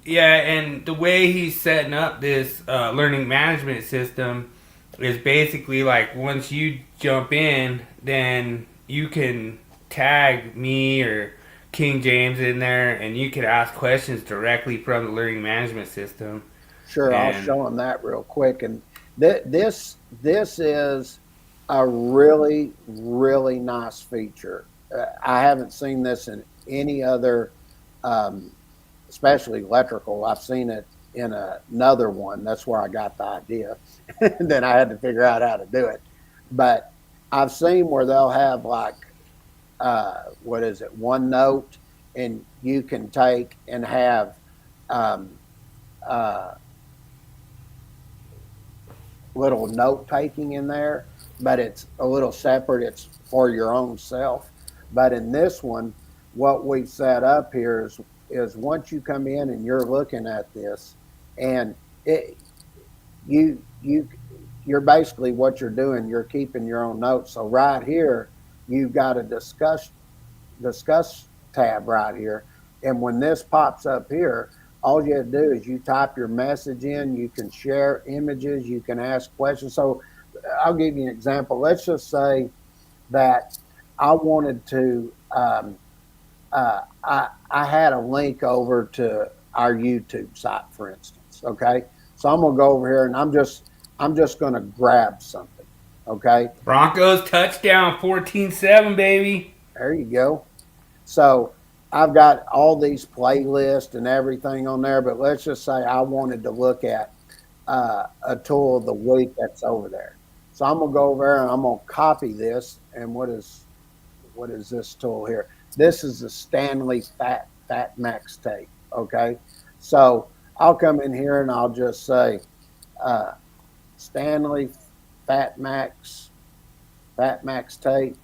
A: Yeah, and the way he's setting up this learning management system is basically like once you jump in, then you can tag me or King James in there, and you could ask questions directly from the learning management system.
B: sure, I'll
A: And
B: show them that real quick. And this is a really, really nice feature. I haven't seen this in any other, um, especially electrical. I've seen it in another one. That's where I got the idea. And then I had to figure out how to do it. But I've seen where they'll have like, what is it, OneNote, and you can take and have um, uh, little note taking in there, but it's a little separate. It's for your own self. But in this one, what we've set up here is once you come in and you're looking at this, and it you you're basically what you're doing. You're keeping your own notes. So right here, you've got a discuss tab right here, and when this pops up here, all you have to do is you type your message in. You can share images. You can ask questions. So I'll give you an example. Let's just say that I wanted to. I had a link over to our YouTube site, for instance. Okay, so I'm gonna go over here and I'm just gonna grab something. Okay,
A: Broncos touchdown 14-7, baby.
B: there you go. So I've got all these playlists and everything on there, but let's just say I wanted to look at a tool of the week that's over there. So I'm gonna go over there and I'm gonna copy this. And what is this tool here? This is the Stanley Fat Max tape. Okay, so I'll come in here and I'll just say Stanley Fat Max tape,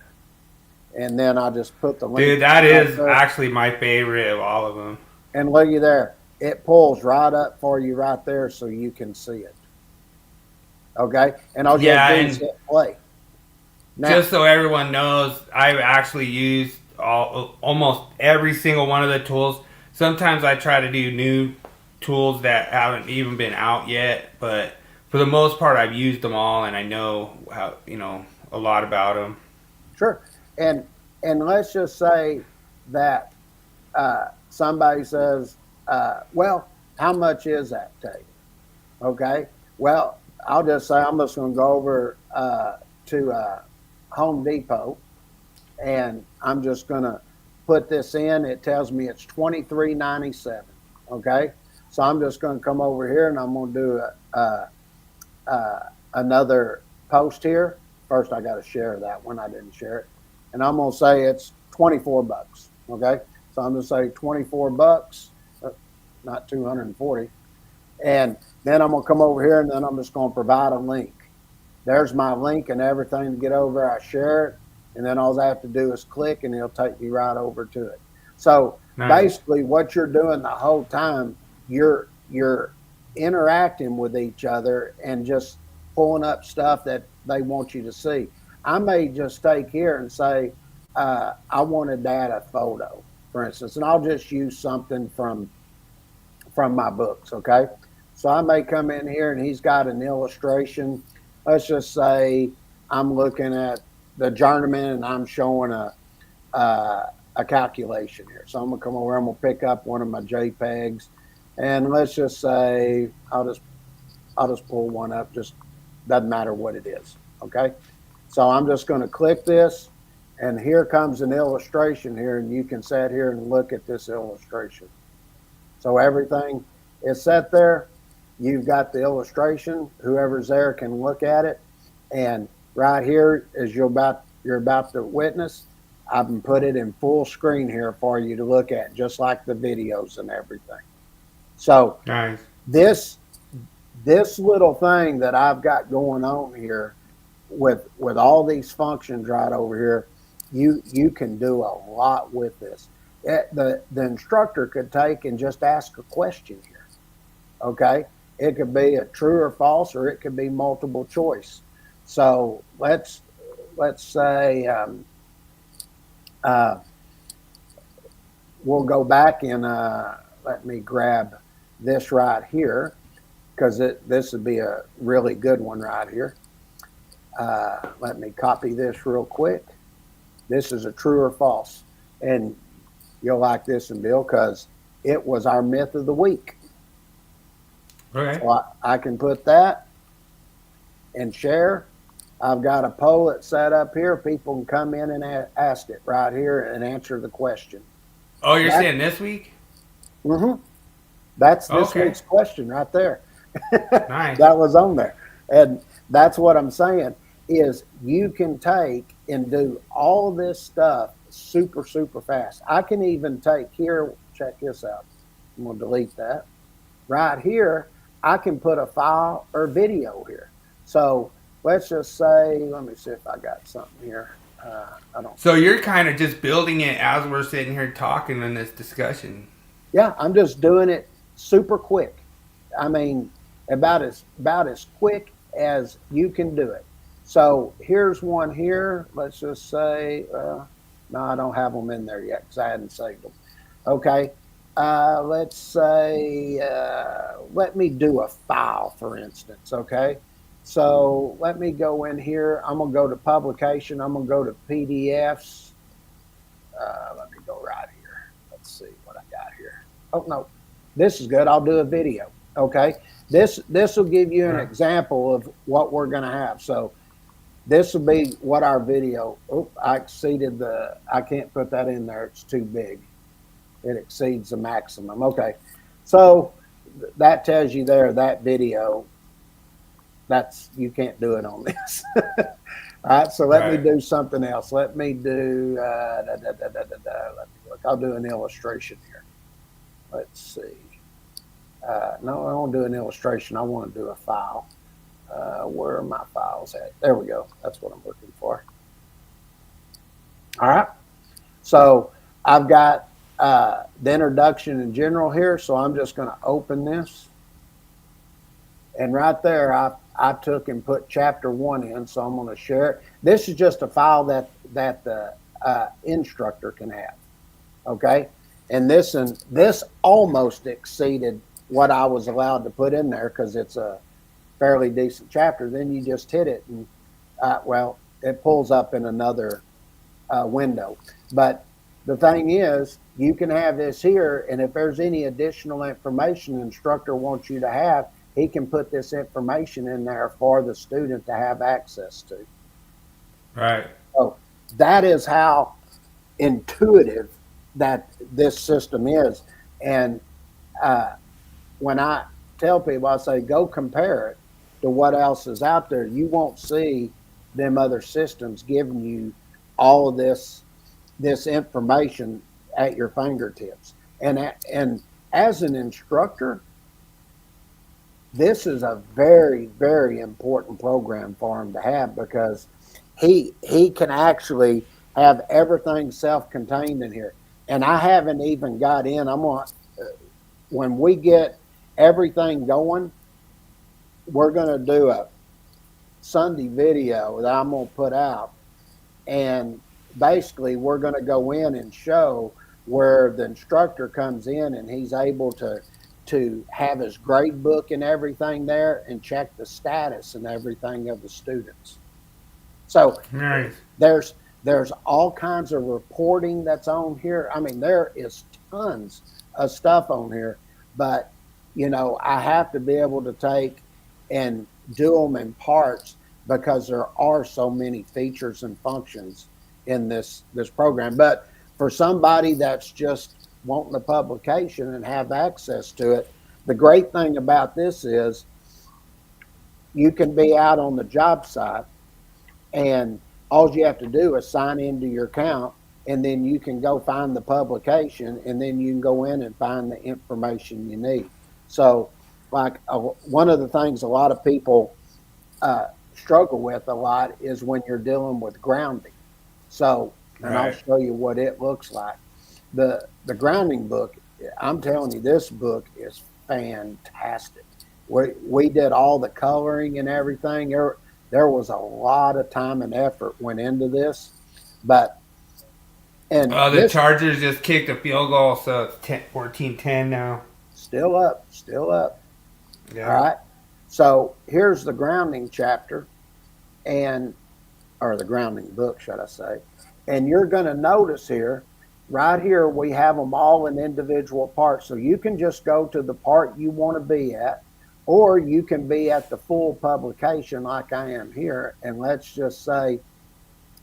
B: and then I'll just put the link.
A: Dude, that is actually my favorite of all of them.
B: And look at there, it pulls right up for you right there, so you can see it. Okay, and I'll just hit play.
A: Now, just so everyone knows, I've actually used almost every single one of the tools. Sometimes I try to do new tools that haven't even been out yet, but for the most part, I've used them all, and I know how a lot about them.
B: Sure, and let's just say that somebody says, "Well, how much is that tape?" Okay, well, I'll just say I'm just going to go over to Home Depot, and I'm just going to put this in. It tells me it's $23.97. Okay, so I'm just going to come over here and I'm going to do another post here. First, I got to share that one. I didn't share it, and I'm going to say it's $24. Okay, so I'm going to say $24, not 240, and then I'm going to come over here and then I'm just going to provide a link. There's my link and everything to get over. I share it, and then all I have to do is click, and it'll take me right over to it. So basically, what you're doing the whole time, you're interacting with each other and just pulling up stuff that they want you to see. I may just take here and say, I want to add a photo, for instance, and I'll just use something from my books. Okay, so I may come in here and he's got an illustration. Let's just say I'm looking at the journeyman and I'm showing a calculation here. So I'm gonna come over, I'm gonna pick up one of my JPEGs, and let's just say I'll just pull one up, just doesn't matter what it is. Okay, so I'm just gonna click this, and here comes an illustration here, and you can sit here and look at this illustration. So everything is set there. You've got the illustration. Whoever's there can look at it. And right here, as you're about to witness, I've put it in full screen here for you to look at, just like the videos and everything. So
A: nice.
B: This little thing that I've got going on here with all these functions right over here, you can do a lot with this. The instructor could take and just ask a question here. Okay, it could be a true or false, or it could be multiple choice. So let's say we'll go back and let me grab this right here, because this would be a really good one right here. Let me copy this real quick. This is a true or false, and you'll like this one, Bill, because it was our myth of the week.
A: Okay.
B: So I can put that and share. I've got a poll that's set up here. People can come in and ask it right here and answer the question.
A: Oh, you're saying this week?
B: Mm-hmm. That's this week's question right there.
A: Nice.
B: That was on there. And that's what I'm saying is you can take and do all this stuff super, super fast. I can even take here, check this out. I'm going to delete that. Right here, I can put a file or video here. So let's just say, let me see if I got something here. I don't.
A: So you're kind of just building it as we're sitting here talking in this discussion.
B: Yeah, I'm just doing it super quick. I mean, about as quick as you can do it. So here's one here. Let's just say, no, I don't have them in there yet because I hadn't saved them. Okay. Let's say, let me do a file, for instance. Okay. So let me go in here. I'm going to go to publication. I'm going to go to PDFs. Let me go right here. Let's see what I got here. Oh, no, this is good. I'll do a video. Okay. This will give you an example of what we're going to have. So this will be what our video, I exceeded I can't put that in there. It's too big. It exceeds the maximum. Okay. So that tells you there, that video, you can't do it on this. All right. So let me do something else. Let me do, let me look. I'll do an illustration here. Let's see. No, I won't do an illustration. I want to do a file. Where are my files at? There we go. That's what I'm looking for. All right. So I've got the introduction in general here. So I'm just going to open this. And right there, I took and put chapter 1 in. So I'm going to share it. This is just a file that the instructor can have. Okay. And this almost exceeded what I was allowed to put in there because it's a fairly decent chapter. Then you just hit it and, it pulls up in another window. But the thing is, you can have this here, and if there's any additional information the instructor wants you to have, he can put this information in there for the student to have access to.
A: Right.
B: So that is how intuitive that this system is. And when I tell people, I say, go compare it to what else is out there. You won't see them other systems giving you all of this information at your fingertips. And as an instructor, this is a very, very important program for him to have because he can actually have everything self-contained in here. And I haven't even got in. When we get everything going, we're going to do a Sunday video that I'm going to put out. And basically, we're going to go in and show where the instructor comes in and he's able to have his grade book and everything there and check the status and everything of the students. So
A: nice.
B: There's all kinds of reporting that's on here. I mean, there is tons of stuff on here, but I have to be able to take and do them in parts because there are so many features and functions in this program. But for somebody that's just wanting a publication and have access to it, the great thing about this is you can be out on the job site and all you have to do is sign into your account, and then you can go find the publication, and then you can go in and find the information you need. So like one of the things a lot of people struggle with a lot is when you're dealing with grounding. So, and I'll show you what it looks like. The grounding book, I'm telling you, this book is fantastic. We did all the coloring and everything. There was a lot of time and effort went into this,
A: the Chargers just kicked a field goal, so it's 14-10 now.
B: Still up. Yeah. All right. So here's the grounding chapter, or the grounding book, should I say? And you're going to notice here, right here, we have them all in individual parts. So you can just go to the part you want to be at, or you can be at the full publication like I am here. And let's just say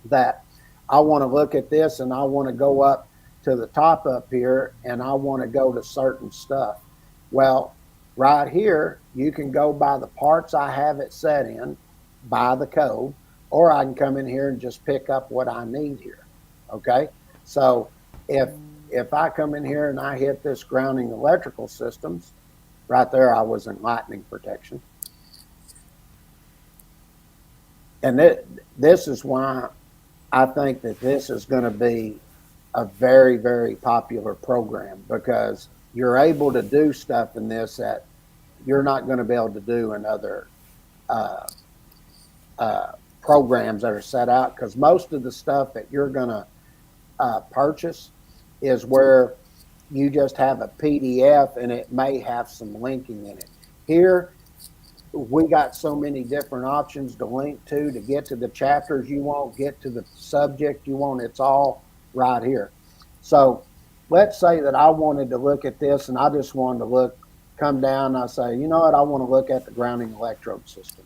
B: that I want to look at this and I want to go up to the top up here and I want to go to certain stuff. Well, right here, you can go by the parts I have it set in, by the code, or I can come in here and just pick up what I need here. Okay. So if I come in here and I hit this grounding electrical systems, right there, I was in lightning protection. And this is why I think that this is going to be a very, very popular program because you're able to do stuff in this that you're not going to be able to do in other uh, programs that are set out. Because most of the stuff that you're going to purchase is where you just have a PDF and it may have some linking in it. Here, we got so many different options to link to get to the chapters you want, get to the subject you want. It's all right here. So let's say that I wanted to look at this and I just wanted to come down and I say, you know what, I want to look at the grounding electrode system.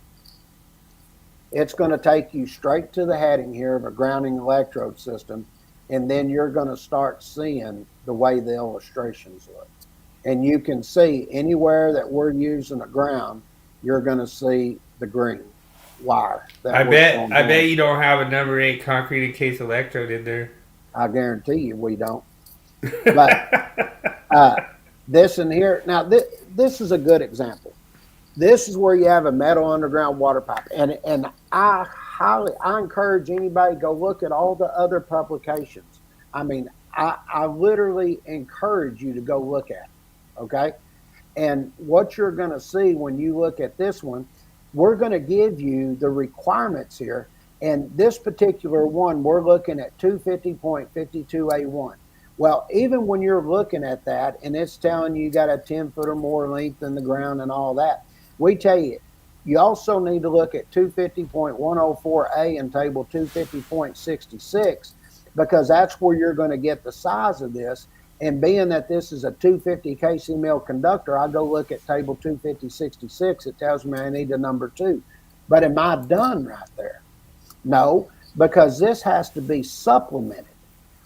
B: It's going to take you straight to the heading here of a grounding electrode system, and then you're going to start seeing the way the illustrations look. And you can see anywhere that we're using a ground, you're going to see the green wire.
A: I bet you don't have a number 8 concrete encased electrode in there.
B: I guarantee you we don't. But this in here, now this is a good example. This is where you have a metal underground water pipe, and I encourage anybody to go look at all the other publications. I mean, I literally encourage you to go look at it, okay? And what you're going to see when you look at this one, we're going to give you the requirements here. And this particular one, we're looking at 250.52A1. Well, even when you're looking at that and it's telling you got a 10 foot or more length in the ground and all that, we tell you, you also need to look at 250.104A and table 250.66 because that's where you're going to get the size of this. And being that this is a 250 kc mil conductor, I go look at table 250.66. It tells me I need a number 2. But am I done right there? No, because this has to be supplemented.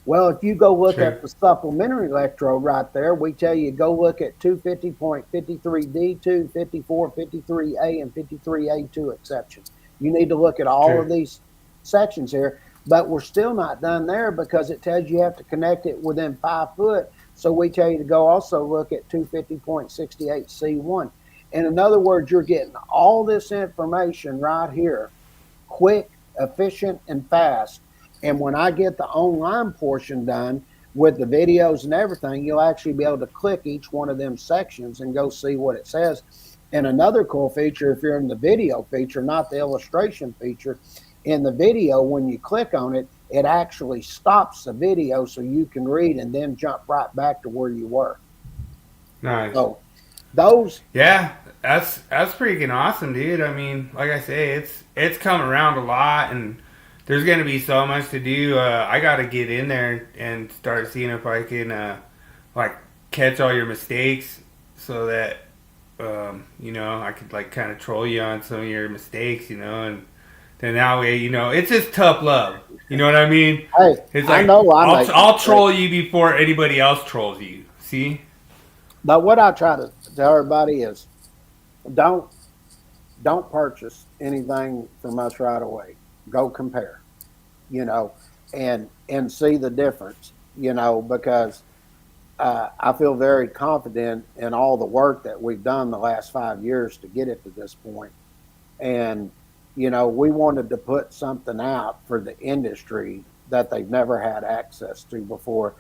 B: Well, if you go look at the supplementary electrode right there, we tell you go look at 250.53D2, 54.53A, and 53A2 exceptions. You need to look at all of these sections here, but we're still not done there because it tells you have to connect it within 5 foot. So we tell you to go also look at 250.68C1. And in other words, you're getting all this information right here, quick, efficient, and fast. And when I get the online portion done with the videos and everything, you'll actually be able to click each one of them sections and go see what it says. And another cool feature, if you're in the video feature, not the illustration feature, in the video, when you click on it, it actually stops the video so you can read and then jump right back to where you were.
A: Nice.
B: So those.
A: Yeah, that's freaking awesome, dude. I mean, like I say, it's come around a lot, and there's going to be so much to do. I got to get in there and start seeing if I can, catch all your mistakes so that, I could, kind of troll you on some of your mistakes, and then that way, it's just tough love. You know what I mean?
B: Hey,
A: it's like,
B: I know
A: I'll troll you before anybody else trolls you. See?
B: But what I try to tell everybody is don't purchase anything from us right away. Go compare, and see the difference, because I feel very confident in all the work that we've done the last 5 years to get it to this point. And, we wanted to put something out for the industry that they've never had access to before.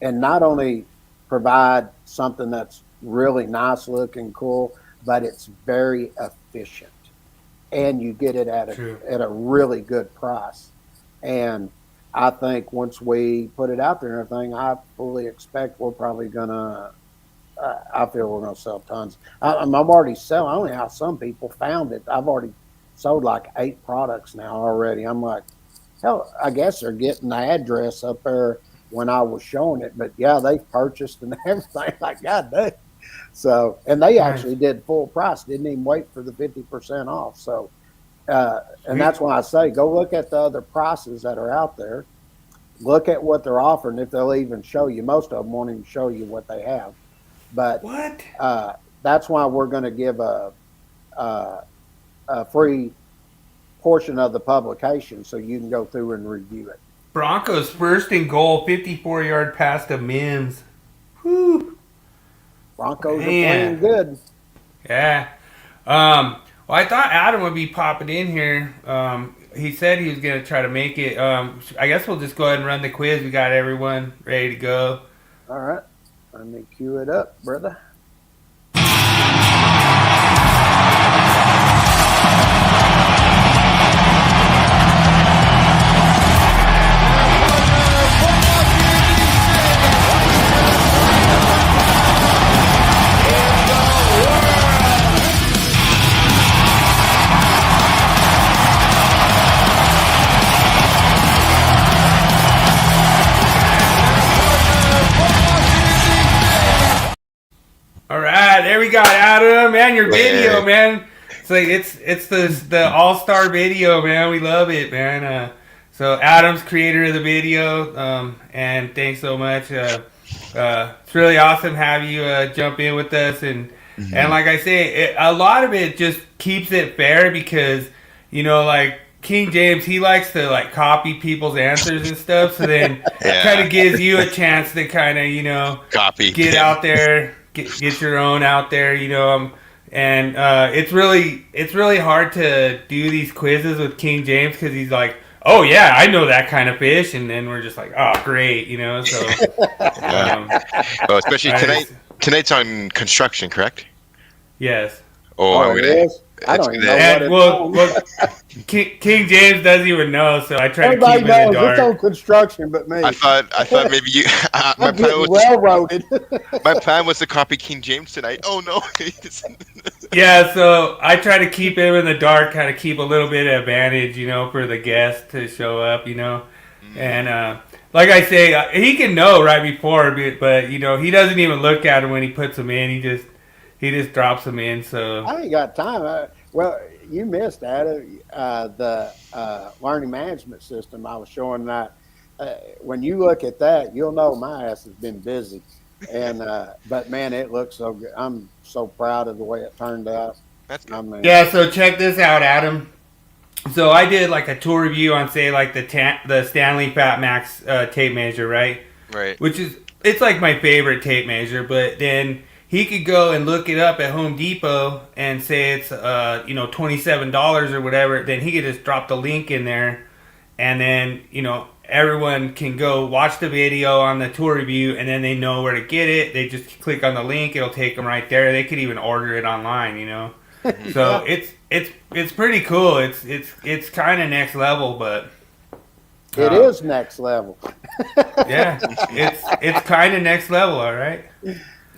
B: And not only provide something that's really nice looking, cool, but it's very efficient. And you get it at a really good price. And I think once we put it out there and everything, I fully expect we're probably gonna. I feel we're gonna sell tons. I'm already selling. I don't know how some people found it. I've already sold like 8 products now already. I'm like, hell, I guess they're getting the address up there when I was showing it. But yeah, they've purchased and everything. Like, God dang. So, and they actually did full price, didn't even wait for the 50% off. So, and that's why I say, go look at the other prices that are out there. Look at what they're offering, if they'll even show you. Most of them won't even show you what they have. But that's why we're going to give a free portion of the publication so you can go through and review it.
A: Broncos first and goal, 54-yard pass to Mims. Whew.
B: Broncos are playing good.
A: Yeah. Well, I thought Adam would be popping in here. he said he was gonna try to make it. I guess we'll just go ahead and run the quiz. We got everyone ready to go.
B: All right. Let me cue it up, brother.
A: All right, there we got Adam, man. Your video, man. It's like it's the all-star video, man. We love it, man. So Adam's creator of the video, and thanks so much. It's really awesome to have you jump in with us, and like I say, a lot of it just keeps it fair because like King James, he likes to like copy people's answers and stuff, so then kind of gives you a chance to kind of
C: copy,
A: get out there. Get your own out there, and it's really hard to do these quizzes with King James because he's like, oh yeah, I know that kind of fish, and then we're just like, oh great, so.
C: Well, especially tonight's on construction, correct?
A: Yes.
C: Oh,
B: it is? I don't even know
A: well, King James doesn't even know, so I try
B: Everybody
A: to keep it in the dark.
B: It's on construction, but me.
C: I thought maybe you.
B: I'm getting railroaded.
C: My plan was to copy King James tonight. Oh no.
A: Yeah, so I try to keep him in the dark, kind of keep a little bit of advantage, for the guest to show up, and like I say, he can know right before, but he doesn't even look at him when he puts them in. He just drops them in. So
B: I ain't got time. Well, you missed the learning management system. I was showing that. When you look at that, you'll know my ass has been busy. And but man, it looks so good. I'm so proud of the way it turned out.
C: That's good.
A: Yeah. So check this out, Adam. So I did like a tour review on say like the Stanley Fat Max tape measure, right?
C: Right.
A: Which it's like my favorite tape measure, but then he could go and look it up at Home Depot and say it's $27 or whatever. Then he could just drop the link in there, and then everyone can go watch the video on the tour review, and then they know where to get it. They just click on the link; it'll take them right there. They could even order it online, So it's pretty cool. It's kind of next level, but
B: it is next level.
A: Yeah, it's kind of next level. All right.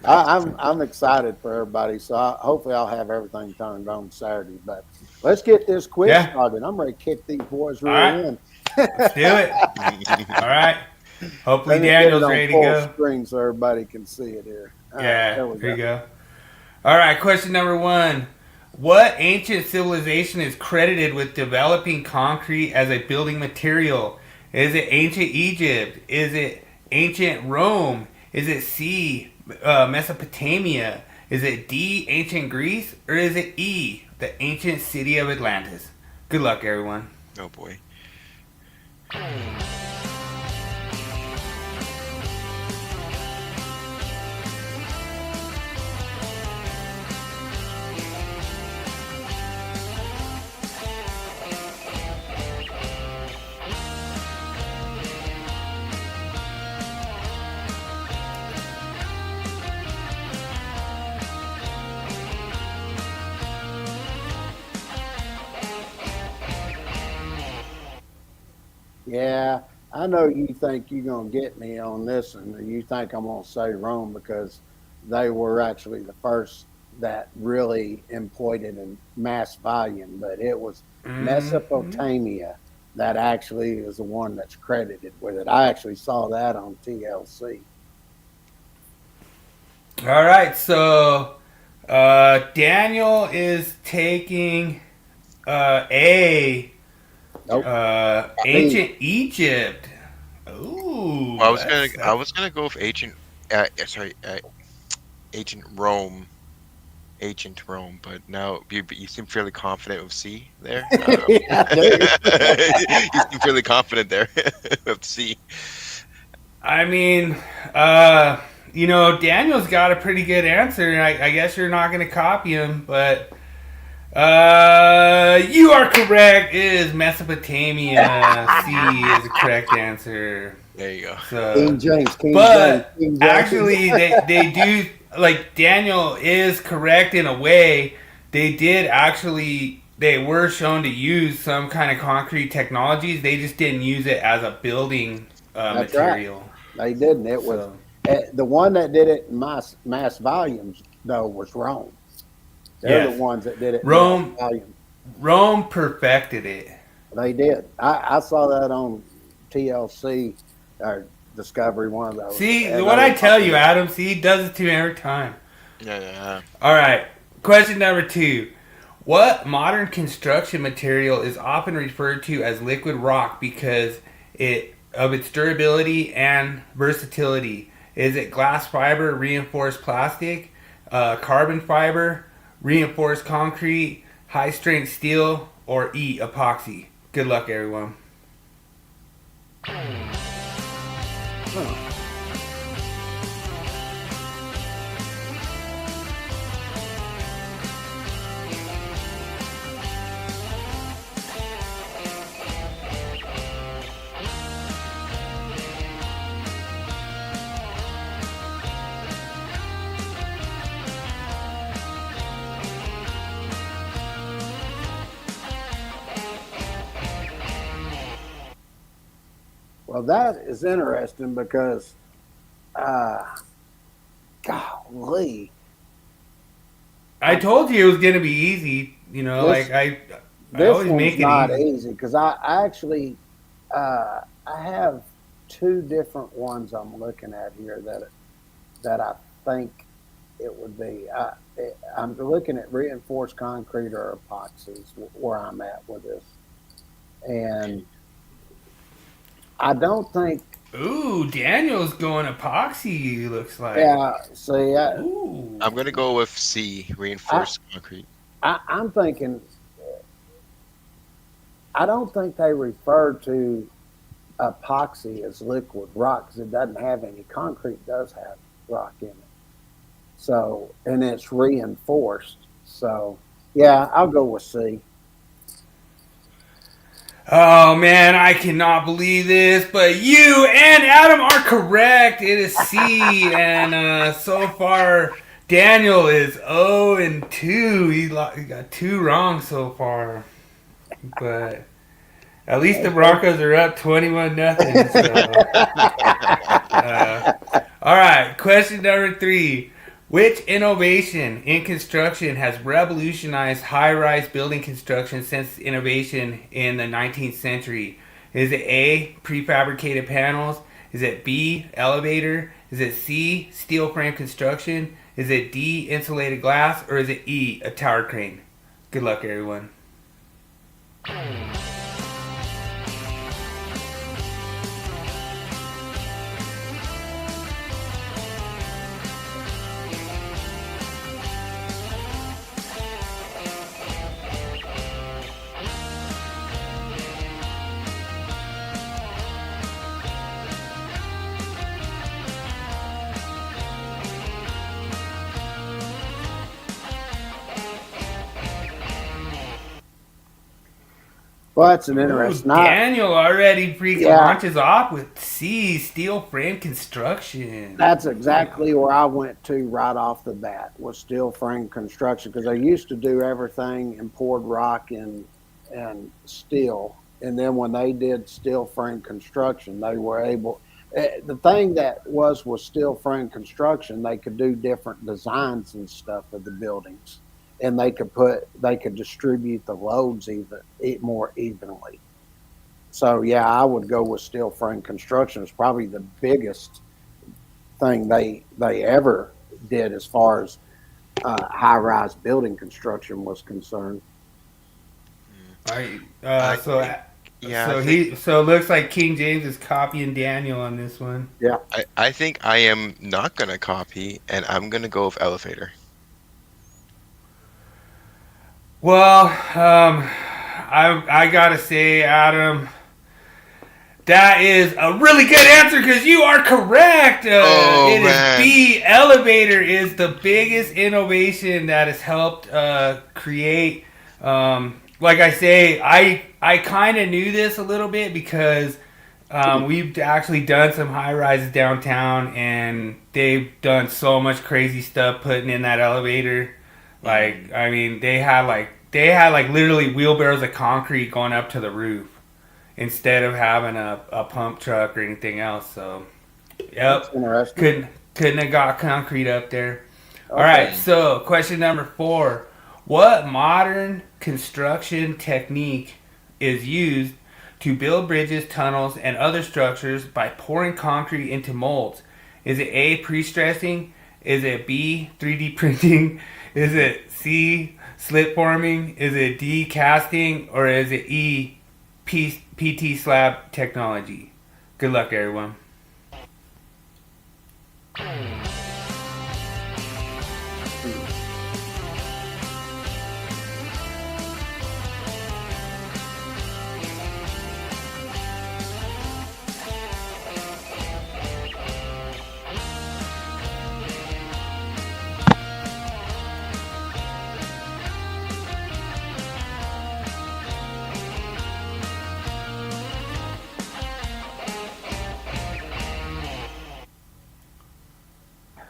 B: I'm excited for everybody, so hopefully I'll have everything turned on Saturday. But let's get this quiz started. I'm ready to kick these boys really in.
A: Let's do it. All right. Hopefully Daniel's ready to go.
B: Screen so everybody can see it here.
A: There you go. All right. Question number 1. What ancient civilization is credited with developing concrete as a building material? Is it ancient Egypt? Is it ancient Rome? Is it C, Mesopotamia? Is it D, ancient Greece? Or is it E, the ancient city of Atlantis? Good luck, everyone.
C: Oh boy.
B: Yeah, I know you think you're going to get me on this, and you think I'm going to say Rome because they were actually the first that really employed it in mass volume, but it was Mesopotamia that actually is the one that's credited with it. I actually saw that on TLC.
A: All right, so Daniel is taking A.
B: Nope.
A: Ancient Egypt. Ooh.
C: Well, I was gonna go with ancient Rome. Ancient Rome, but now you seem fairly confident with C there.
B: Yeah,
C: You seem fairly confident there with C.
A: I mean, Daniel's got a pretty good answer. I guess you're not going to copy him, but You are correct. It is Mesopotamia. C is the correct answer.
C: There you go.
B: King
A: So,
B: James, King
A: but
B: James, King James.
A: actually, they do, like, Daniel is correct in a way. They were shown to use some kind of concrete technologies. They just didn't use it as a building
B: That's
A: material.
B: They didn't. It was the one that did it in mass volumes, though, was Rome. They're the ones that did it.
A: Rome,
B: in mass volume.
A: Rome perfected it.
B: They did. I saw that on TLC or Discovery, one of those.
A: See, what I tell you, Adam, see, he does it to me every time.
C: Yeah.
A: All right. Question number 2. What modern construction material is often referred to as liquid rock because of its durability and versatility? Is it glass fiber, reinforced plastic, carbon fiber, reinforced concrete, high strength steel, or E, epoxy? Good luck, everyone.
B: Well, that is interesting because, golly,
A: I told you it was going to be easy. You know, I always make it
B: not
A: easy.
B: easy because I actually I have 2 different ones I'm looking at here that I think it would be. I'm looking at reinforced concrete or epoxies where I'm at with this, and I don't think.
A: Ooh, Daniel's going epoxy, looks like.
B: Yeah, see,
A: Ooh.
C: I'm gonna go with C, reinforced concrete.
B: I'm thinking. I don't think they refer to epoxy as liquid rock because it doesn't have any. Concrete does have rock in it. So, and it's reinforced. So, yeah, I'll go with C.
A: Oh man, I cannot believe this, but you and Adam are correct. It is C, and so far Daniel is 0 and 2. He got 2 wrong so far, but at least the Broncos are up 21-0. So. All right, question number 3. Which innovation in construction has revolutionized high-rise building construction since innovation in the 19th century? Is it A, prefabricated panels? Is it B, elevator? Is it C, steel frame construction? Is it D, insulated glass? Or is it E, a tower crane? Good luck, everyone.
B: Well, that's an interesting.
A: Daniel already freaking launches off with C, steel frame construction.
B: That's exactly where I went to right off the bat, was steel frame construction, because I used to do everything in poured rock and steel. And then when they did steel frame construction, they were able. The thing that was steel frame construction, they could do different designs and stuff of the buildings, and they could distribute the loads more evenly. So yeah, I would go with steel frame construction. It's probably the biggest thing they ever did as far as high rise building construction was concerned.
A: So it looks like King James is copying Daniel on this one.
B: Yeah,
C: I think I am not gonna copy, and I'm gonna go with elevator.
A: Well, I gotta say, Adam, that is a really good answer because you are correct. It is B. Elevator is the biggest innovation that has helped create Like I say, I kind of knew this a little bit because we've actually done some high rises downtown, and they've done so much crazy stuff putting in that elevator. Like, I mean, they had like literally wheelbarrows of concrete going up to the roof instead of having a pump truck or anything else. So,
B: That's
A: yep,
B: interesting.
A: couldn't have got concrete up there. All
B: Okay.
A: right, so question number 4. What modern construction technique is used to build bridges, tunnels, and other structures by pouring concrete into molds? Is it A, pre-stressing? Is it B, 3D printing? Is it C, slip forming? Is it D, casting? Or is it E, PT slab technology? Good luck, everyone.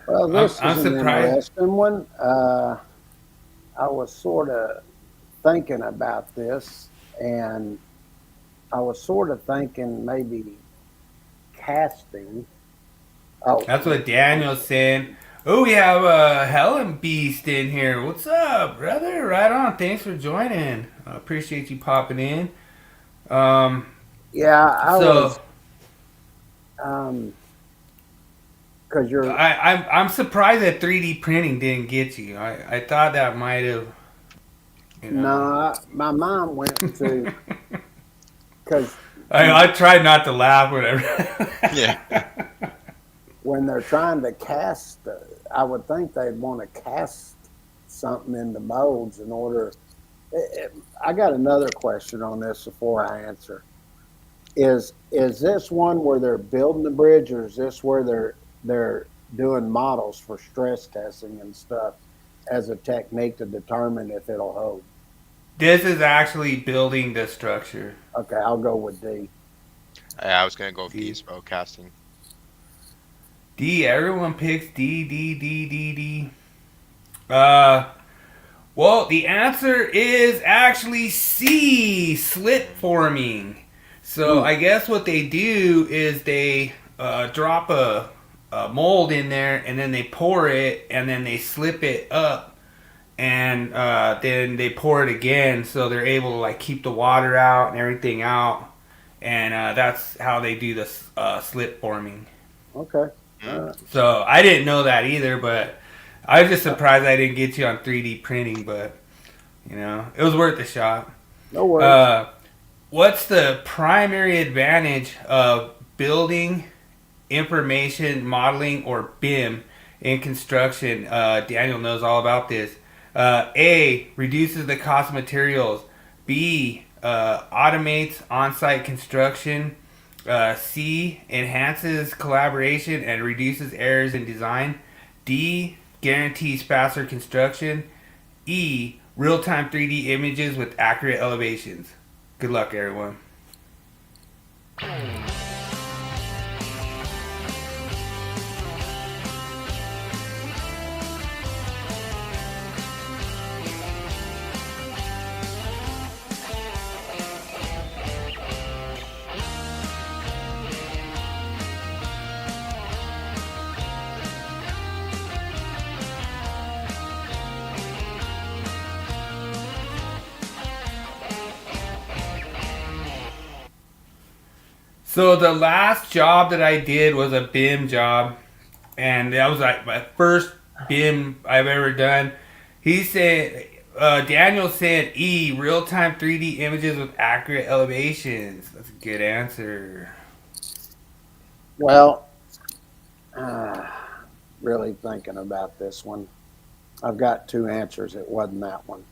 B: Well, this
A: I'm
B: is an
A: surprised.
B: interesting one. I was sort of thinking about this, and I was sort of thinking maybe casting. Oh,
A: That's what Daniel's saying. Oh, we have Helen Beast in here. What's up, brother? Right on. Thanks for joining. I appreciate you popping in. Um,
B: yeah, I
A: so
B: was, because you're
A: I'm surprised that 3D printing didn't get you. I thought that might have, you know.
B: no, my mom went to because
A: I tried not to laugh whenever.
C: Yeah.
B: when they're trying to cast, I would think they'd want to cast something in the molds in order. I got another question on this before I answer. Is this one where they're building the bridge, or is this where they're doing models for stress testing and stuff as a technique to determine if it'll hold?
A: This is actually building the structure.
B: Okay, I'll go with D.
C: I was gonna go with
A: D.
C: D spell casting.
A: D. Everyone picks D. D. D. D. D. Well, the answer is actually C. Slip forming. So I guess what they do is they drop a mold in there, and then they pour it, and then they slip it up, and then they pour it again, so they're able to like keep the water out and everything out, and that's how they do the slip forming.
B: Okay.
A: So I didn't know that either, but I was just surprised I didn't get you on 3D printing, but you know it was worth a shot.
B: No worries.
A: What's the primary advantage of building information modeling, or BIM, in construction? Daniel knows all about this. A, reduces the cost of materials. B, automates on-site construction. C, enhances collaboration and reduces errors in design. D, guarantees faster construction. E, real-time 3D images with accurate elevations. Good luck, everyone. So the last job that I did was a BIM job, and that was like my first BIM I've ever done. He said, Daniel said E, real-time 3D images with accurate elevations. That's a good answer.
B: Well, really thinking about this one. I've got two answers. It wasn't that one.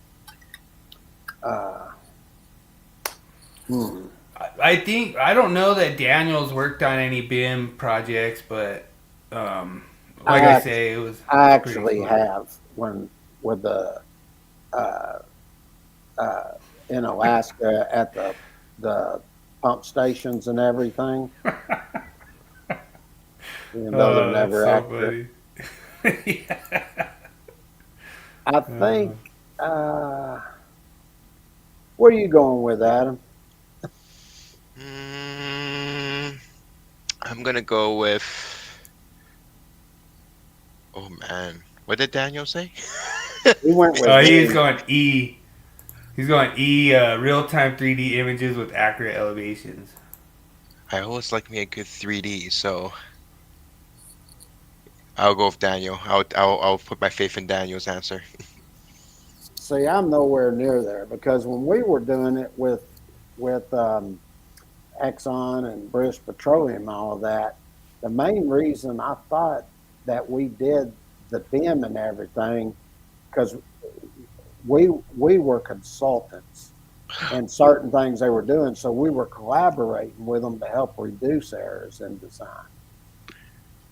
A: I think, I don't know that Daniel's worked on any BIM projects, but like I say, it was.
B: I
A: pretty
B: actually
A: cool.
B: have when with the in Alaska at the pump stations and everything, even though they're
A: That's
B: never
A: so
B: accurate.
A: funny.
B: I think. Where are you going with, Adam?
C: I'm gonna go with. Oh man, what did Daniel say?
B: We went with
A: He's
B: E.
A: going E. He's going E. Real-time 3D images with accurate elevations.
C: I always like me a good 3D, so I'll go with Daniel. I'll put my faith in Daniel's answer.
B: See, I'm nowhere near there because when we were doing it with Exxon and British Petroleum and all of that, the main reason I thought that we did the BIM and everything because we were consultants in certain things they were doing, so we were collaborating with them to help reduce errors in design.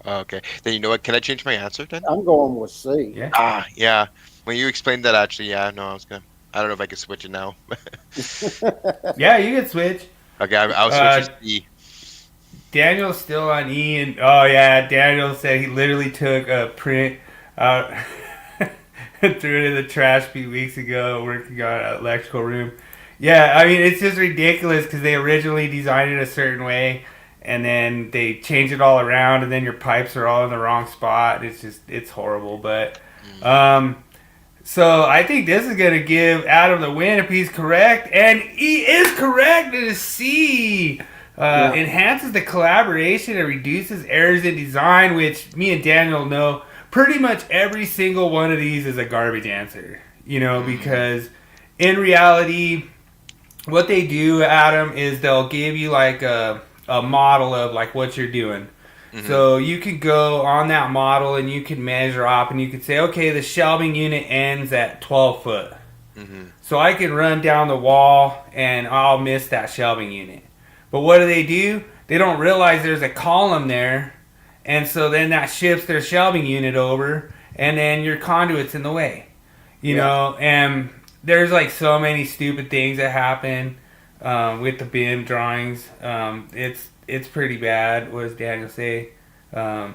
C: Okay, then you know what? Can I change my answer then?
B: I'm going with C.
A: Yeah.
C: Yeah. When you explained that, actually, yeah, no, I was gonna. I don't know if I can switch it now.
A: Yeah, you can switch.
C: Okay, I'll switch to C.
A: Daniel's still on E, and oh yeah, Daniel said he literally took a print out and threw it in the trash a few weeks ago working on an electrical room. Yeah, I mean, it's just ridiculous because they originally designed it a certain way, and then they change it all around, and then your pipes are all in the wrong spot. It's horrible. But so I think this is gonna give Adam the win if he's correct, and he is correct. It is C. Enhances the collaboration and reduces errors in design, which me and Daniel know pretty much every single one of these is a garbage answer. Because in reality, what they do, Adam, is they'll give you like a model of like what you're doing. Mm-hmm. So you could go on that model and you can measure up and you could say, okay, the shelving unit ends at 12 foot. Mm-hmm. So I can run down the wall and I'll miss that shelving unit. But what do? They don't realize there's a column there. And so then that shifts their shelving unit over and then your conduit's in the way. You know, and there's like so many stupid things that happen with the BIM drawings. It's pretty bad. What does Daniel say? That's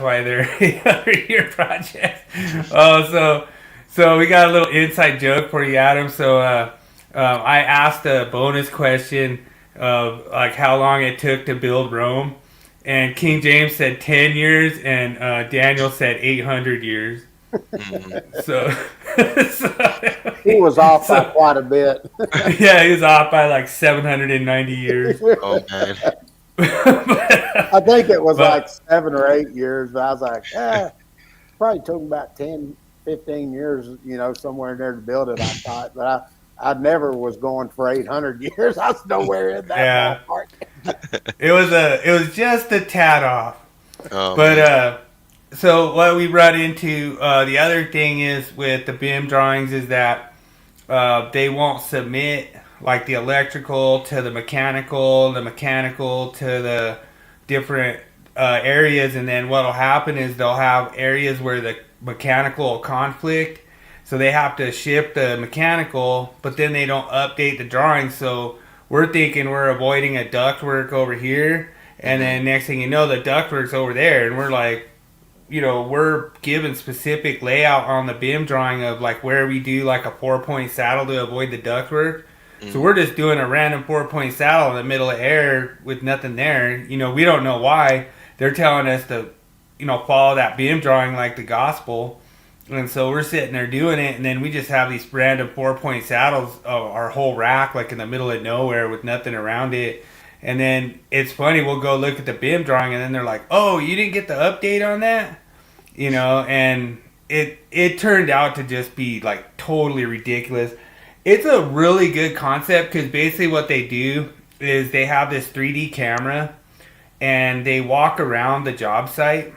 A: why they're your projects. So we got a little inside joke for you, Adam. So I asked a bonus question of like how long it took to build Rome, and King James said 10 years, and Daniel said 800 years. So
B: he was off by quite a bit.
A: Yeah, he was off by like 790 years.
C: Oh man.
B: I think it was like 7 or 8 years, but I was like, probably took about 10, 15 years, somewhere in there to build it, I thought. But I never was going for 800 years. I was nowhere in that ballpark. It
A: was just a tad off.
C: Oh,
A: but so what we run into, the other thing is with the BIM drawings is that they won't submit like the electrical to the mechanical to the different areas, and then what'll happen is they'll have areas where the mechanical will conflict, so they have to ship the mechanical, but then they don't update the drawings, so we're thinking we're avoiding a ductwork over here, and then next thing you know, the ductwork's over there, and we're like, we're given specific layout on the BIM drawing of like where we do like a 4-point saddle to avoid the ductwork. So we're just doing a random 4-point saddle in the middle of air with nothing there. We don't know why. They're telling us to, follow that BIM drawing like the gospel. And so we're sitting there doing it, and then we just have these random 4-point saddles of our whole rack like in the middle of nowhere with nothing around it. And then it's funny, we'll go look at the BIM drawing, and then they're like, oh, you didn't get the update on that? And it turned out to just be like totally ridiculous. It's a really good concept because basically what they do is they have this 3D camera and they walk around the job site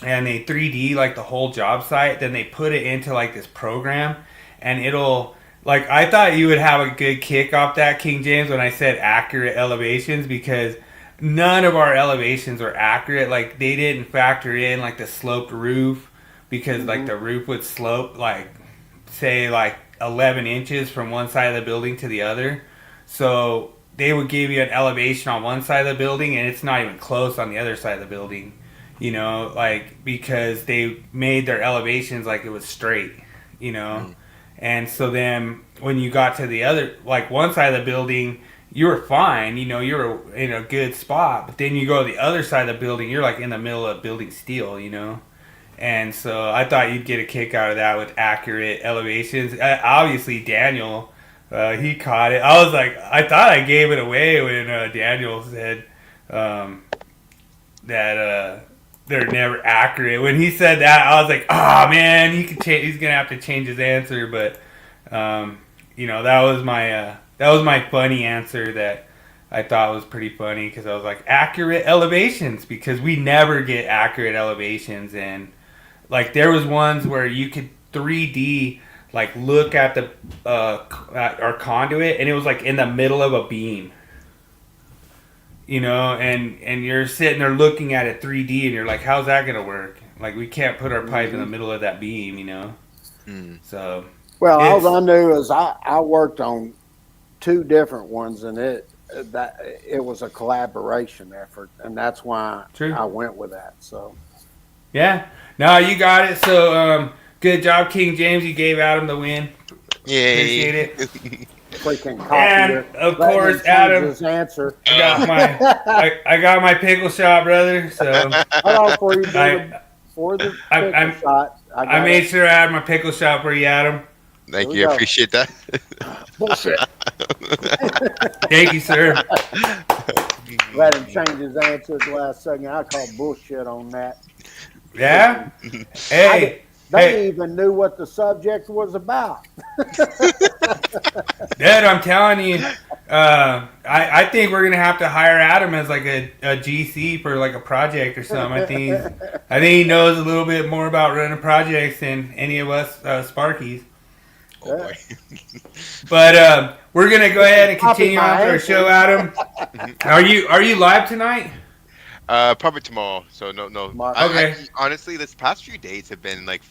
A: and they 3D like the whole job site. Then they put it into like this program and it'll, like, I thought you would have a good kick off that, King James, when I said accurate elevations, because none of our elevations were accurate. Like, they didn't factor in like the sloped roof because like the roof would slope like, say, like 11 inches from one side of the building to the other. So they would give you an elevation on one side of the building, and it's not even close on the other side of the building. You know, like, because they made their elevations like it was straight, you know. And so then when you got to the other, like one side of the building, you were fine, you know, you were in a good spot. But then you go to the other side of the building, you're like in the middle of building steel, you know. And so I thought you'd get a kick out of that with accurate elevations. Obviously, Daniel, he caught it. I was like, I thought I gave it away when Daniel said that they're never accurate. When he said that, I was like, oh man, he's gonna have to change his answer. But you know, that was my funny answer that I thought was pretty funny, because I was like, accurate elevations, because we never get accurate elevations. And like there was ones where you could 3D like look at the at our conduit, and it was like in the middle of a beam. You know, and you're sitting there looking at it 3D, and you're like, how's that going to work? Like, we can't put our pipe in the middle of that beam, you know? So.
B: Well, all I knew is I worked on 2 different ones, and it was a collaboration effort, and that's why I went with that. So.
A: Yeah. No, you got it. So, good job, King James. You gave Adam the win.
C: Yay.
A: Appreciate it.
B: Freaking copy
A: And
B: it.
A: of
B: Let
A: course,
B: him change
A: Adam,
B: his answer.
A: I got my pickle shot, brother. So
B: Hold on, for the pickle shot.
A: I made sure I had my pickle shot for you, Adam.
C: Thank you. I appreciate that.
B: Bullshit.
A: Thank you, sir.
B: Let him change his answer at the last second. I call bullshit on that.
A: Yeah? Hey.
B: They even knew what the subject was about.
A: Dude, I'm telling you, I think we're going to have to hire Adam as like a GC for like a project or something. I think he knows a little bit more about running projects than any of us Sparkies.
C: Oh boy.
A: But we're going to go ahead and continue on with our show, Adam. Are you live tonight?
C: Probably tomorrow. So no.
A: Okay.
C: Honestly, this past few days have been like,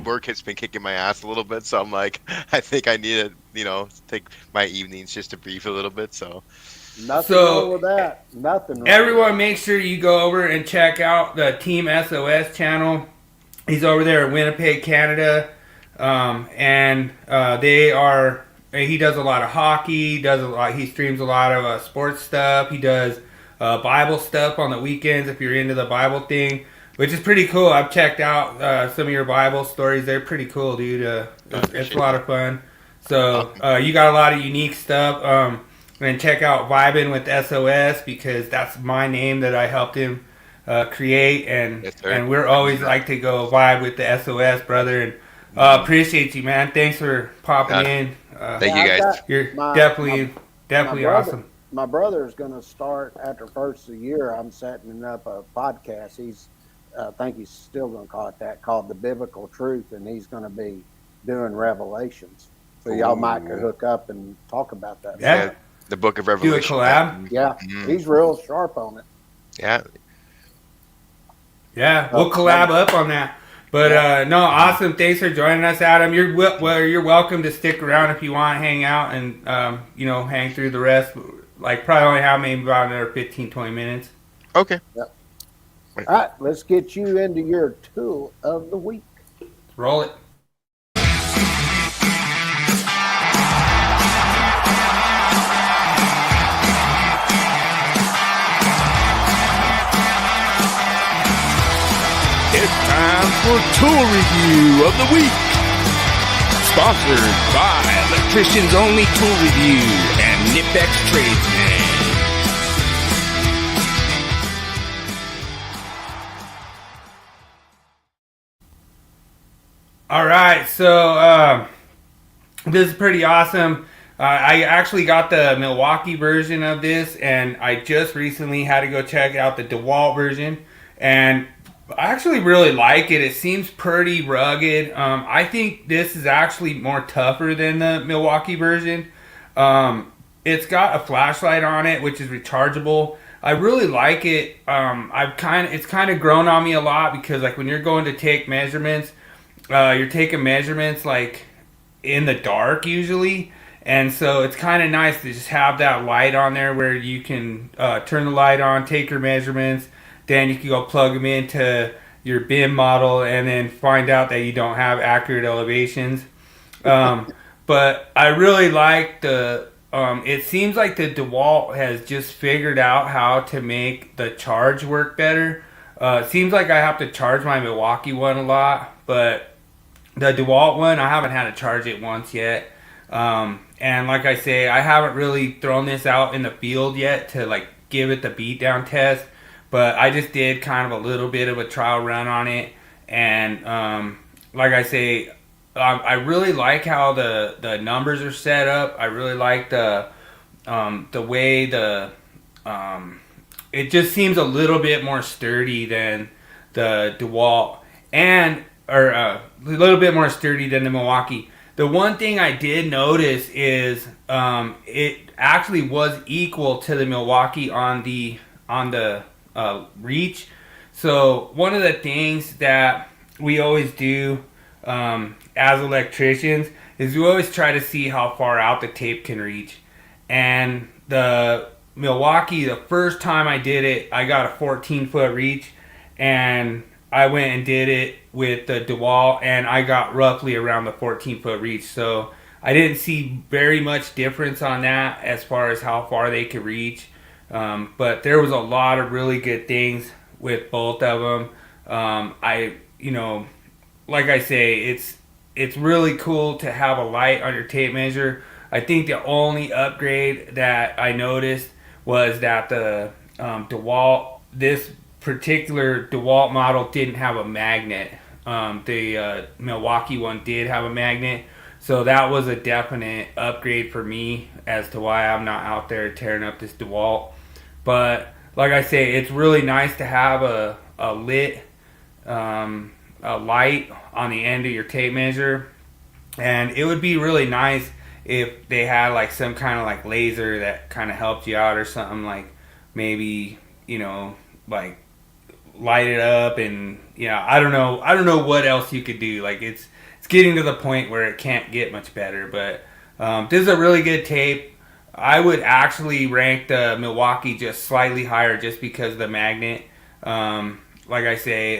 C: work has been kicking my ass a little bit, so I'm like, I think I need to, take my evenings just to breathe a little bit. So
B: nothing wrong with that. Nothing wrong.
A: Everyone, make sure you go over and check out the Team SOS channel. He's over there in Winnipeg, Canada, and they are. He does a lot of hockey. He streams a lot of sports stuff. He does Bible stuff on the weekends if you're into the Bible thing. Which is pretty cool. I've checked out some of your Bible stories. They're pretty cool, dude. It's a lot of fun. So you got a lot of unique stuff. And check out Vibin' with SOS, because that's my name that I helped him create. And
C: yes,
A: and we're always like to go vibe with the SOS, brother. And appreciate you, man. Thanks for popping in.
C: Thank you, guys.
A: You're definitely awesome.
B: My brother is going to start after first of the year. I'm setting up a podcast. I think he's still going to call it that, called The Biblical Truth, and he's going to be doing Revelations. So y'all might could hook up and talk about that.
C: Yeah, the Book of Revelation.
A: Do a collab?
B: Yeah, he's real sharp on it.
A: Yeah, we'll collab up on that. But no, awesome. Thanks for joining us, Adam. You're welcome to stick around if you want, hang out, and hang through the rest. Like, probably only have maybe about another 15, 20 minutes.
C: Okay.
B: Yep. All right, let's get you into your tool of the week.
A: Roll it.
D: It's time for Tool Review of the Week. Sponsored by Electricians Only Tool Review and Nipex Tradesman.
A: All right, so this is pretty awesome. I actually got the Milwaukee version of this, and I just recently had to go check out the DeWalt version, and I actually really like it. It seems pretty rugged. I think this is actually more tougher than the Milwaukee version. It's got a flashlight on it, which is rechargeable. I really like it. It's kind of grown on me a lot, because like when you're going to take measurements, you're taking measurements like in the dark usually. And so it's kind of nice to just have that light on there where you can turn the light on, take your measurements, then you can go plug them into your bin model and then find out that you don't have accurate elevations. But I really like it seems like the DeWalt has just figured out how to make the charge work better. It seems like I have to charge my Milwaukee one a lot, but the DeWalt one, I haven't had to charge it once yet. And like I say, I haven't really thrown this out in the field yet to like give it the beatdown test, but I just did kind of a little bit of a trial run on it. And like I say, I really like how the numbers are set up. I really like the way it just seems a little bit more sturdy than the DeWalt or a little bit more sturdy than the Milwaukee. The one thing I did notice is it actually was equal to the Milwaukee on the reach. So one of the things that we always do as electricians is we always try to see how far out the tape can reach. And the Milwaukee, the first time I did it, I got a 14-foot reach, and I went and did it with the DeWalt, and I got roughly around the 14-foot reach. So I didn't see very much difference on that as far as how far they could reach. But there was a lot of really good things with both of them. Like I say, it's really cool to have a light on your tape measure. I think the only upgrade that I noticed was that the DeWalt, this particular DeWalt model didn't have a magnet. The Milwaukee one did have a magnet, so that was a definite upgrade for me as to why I'm not out there tearing up this DeWalt. But like I say, it's really nice to have a lit a light on the end of your tape measure, and it would be really nice if they had like some kind of like laser that kind of helped you out or something, like maybe like light it up. And I don't know what else you could do. Like it's getting to the point where it can't get much better. But this is a really good tape. I would actually rank the Milwaukee just slightly higher just because of the magnet. Like I say,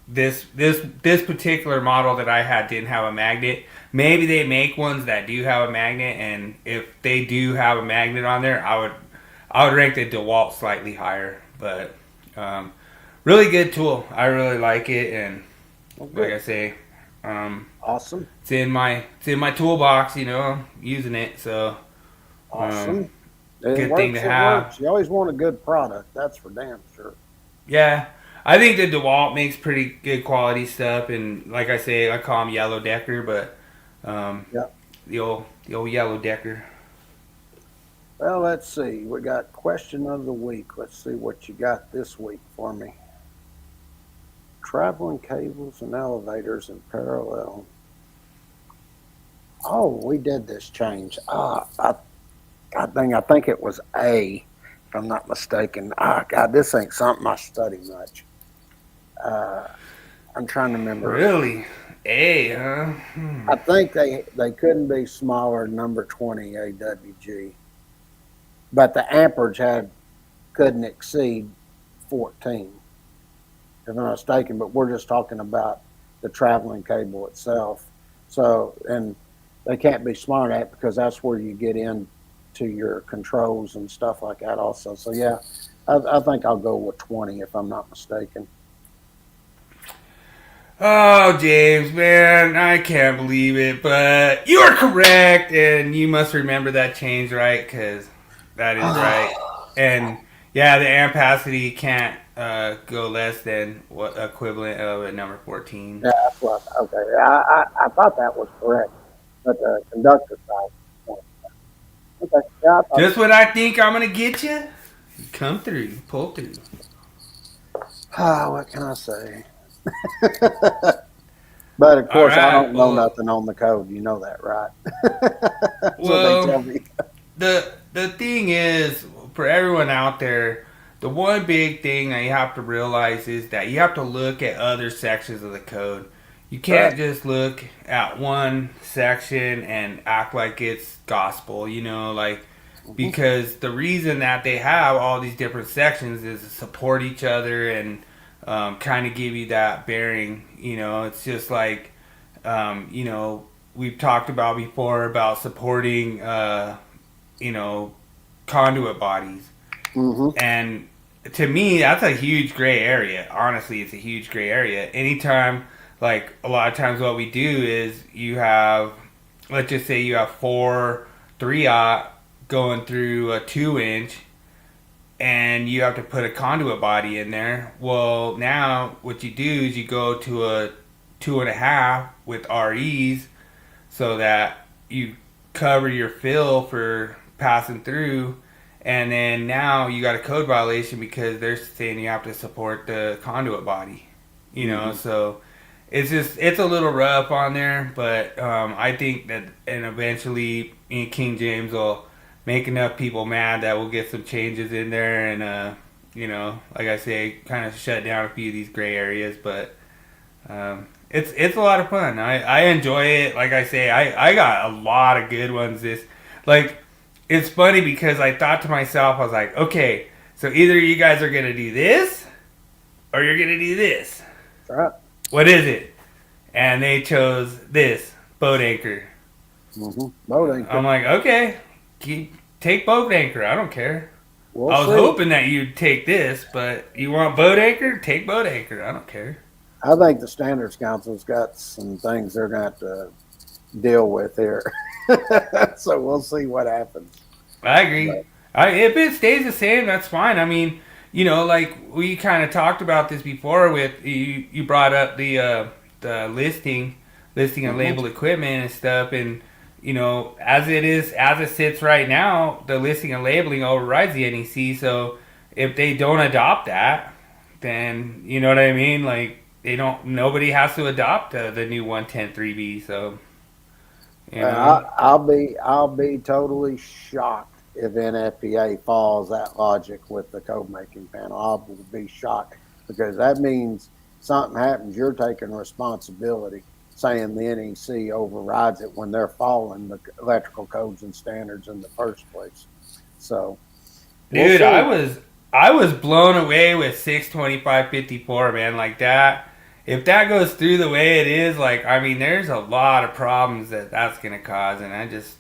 A: this particular model that I had didn't have a magnet. Maybe they make ones that do have a magnet, and if they do have a magnet on there, I would rank the DeWalt slightly higher. But really good tool. I really like it, and like I say,
B: awesome.
A: It's in my toolbox. I'm using it, so
B: awesome.
A: Good thing to have.
B: Works. You always want a good product. That's for damn sure.
A: Yeah. I think the DeWalt makes pretty good quality stuff, and like I say, I call them yellow decker, but the old yellow decker.
B: Well, let's see. We got question of the week. Let's see what you got this week for me. Traveling cables and elevators in parallel. Oh, we did this change. I think it was A, if I'm not mistaken. God, this ain't something I study much. I'm trying to remember.
A: Really? A, huh?
B: I think they couldn't be smaller than number 20 AWG. But the amperage couldn't exceed 14, if I'm not mistaken. But we're just talking about the traveling cable itself. So, and they can't be smaller than that because that's where you get into your controls and stuff like that also. So, yeah, I think I'll go with 20 if I'm not mistaken.
A: Oh, James, man, I can't believe it, but you are correct, and you must remember that change, right? Because that is right. And, yeah, the ampacity can't go less than what equivalent of a number 14.
B: Yeah, that's what. Okay, I thought that was correct, but the conductor side. Okay, yeah.
A: Just when I think I'm gonna get you, come through, pull through.
B: What can I say? But of course, right, I don't know nothing on the code. You know that, right?
A: Well, they tell me. The thing is, for everyone out there, the one big thing that you have to realize is that you have to look at other sections of the code. You can't just look at one section and act like it's gospel, because the reason that they have all these different sections is to support each other and kind of give you that bearing. It's just like, we've talked about before about supporting, conduit bodies.
B: Mm-hmm.
A: And to me, that's a huge gray area. Honestly, it's a huge gray area. Anytime, like a lot of times what we do is you have, let's just say you have 4 3/0 going through a 2-inch and you have to put a conduit body in there. Well, now what you do is you go to a 2.5 with REs so that you cover your fill for passing through. And then now you got a code violation because they're saying you have to support the conduit body, So it's a little rough on there, but I think that, and eventually King James will make enough people mad that we'll get some changes in there, and like I say, kind of shut down a few of these gray areas. But it's a lot of fun. I enjoy it. Like I say, I got a lot of good ones. It's funny because I thought to myself, I was like, okay, so either you guys are going to do this or you're going to do this.
B: Right.
A: What is it? And they chose this, boat anchor.
B: Mm-hmm. Boat anchor.
A: I'm like, okay, take boat anchor. I don't care. I was hoping that you'd take this, but you want boat anchor? Take boat anchor. I don't care.
B: I think the Standards Council's got some things they're going to have to deal with here. So we'll see what happens.
A: I agree. If it stays the same, that's fine. I mean, like we kind of talked about this before with you brought up the listing and labeled equipment and stuff, and as it sits right now, the listing and labeling overrides the NEC. So if they don't adopt that, then you know what I mean. Like nobody has to adopt the new 110.3B. So.
B: I'll be totally shocked if NFPA follows that logic with the code making panel. I will be shocked because that means something happens. You're taking responsibility, saying the NEC overrides it when they're following the electrical codes and standards in the first place. So,
A: dude, I was blown away with 62554, man. Like that. If that goes through the way it is, there's a lot of problems that's going to cause. And I just,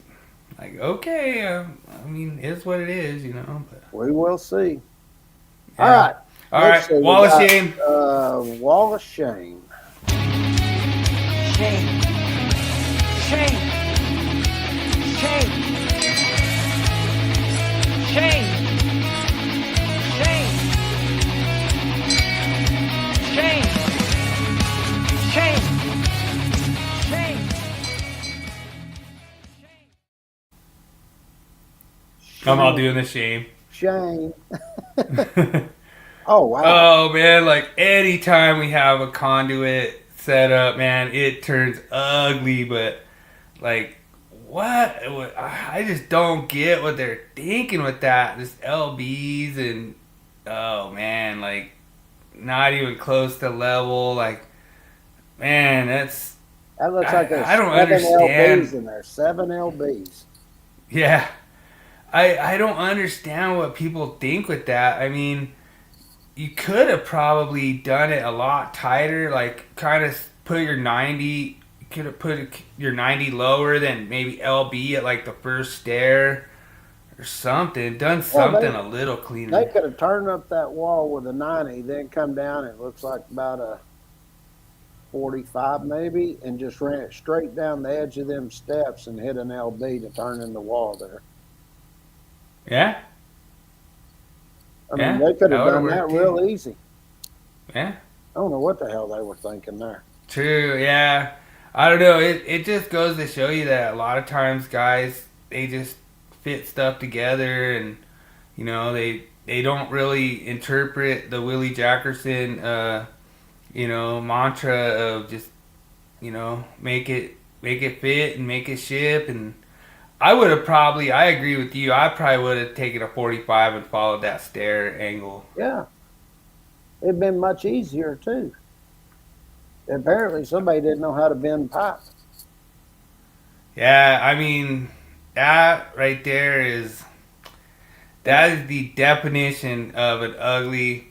A: okay, it's what it is, But.
B: We will see.
A: Yeah.
B: All
A: right. Wall of shame.
B: Wall of shame.
E: Shame. Shame. Shame. Shame. Shame. Shame. Shame. Shame.
A: I'm all doing the shame.
B: Shame. Oh, wow.
A: Oh, man, anytime we have a conduit set up, man, it turns ugly, but, what? I just don't get what they're thinking with that. Just LBs and, oh, man, not even close to level, man,
B: that looks like there's
A: I don't
B: 7
A: understand.
B: LBs in there. 7 LBs.
A: Yeah. I don't understand what people think with that. You could have probably done it a lot tighter, kind of put your 90, you could have put your 90 lower than maybe LB at the first stair or something. Done something a little cleaner.
B: They could have turned up that wall with a 90, then come down, it looks like about a 45 maybe, and just ran it straight down the edge of them steps and hit an LB to turn in the wall there.
A: Yeah.
B: They could have done that real easy.
A: Yeah.
B: I don't know what the hell they were thinking there.
A: True, yeah. I don't know. It just goes to show you that a lot of times guys, they just fit stuff together and, they don't really interpret the Willie Jackerson, mantra of just, make it fit and make it ship. And I would have I agree with you. I probably would have taken a 45 and followed that stair angle.
B: Yeah. It'd been much easier too. Apparently, somebody didn't know how to bend pipe.
A: Yeah, I mean, that right there is the definition of an ugly.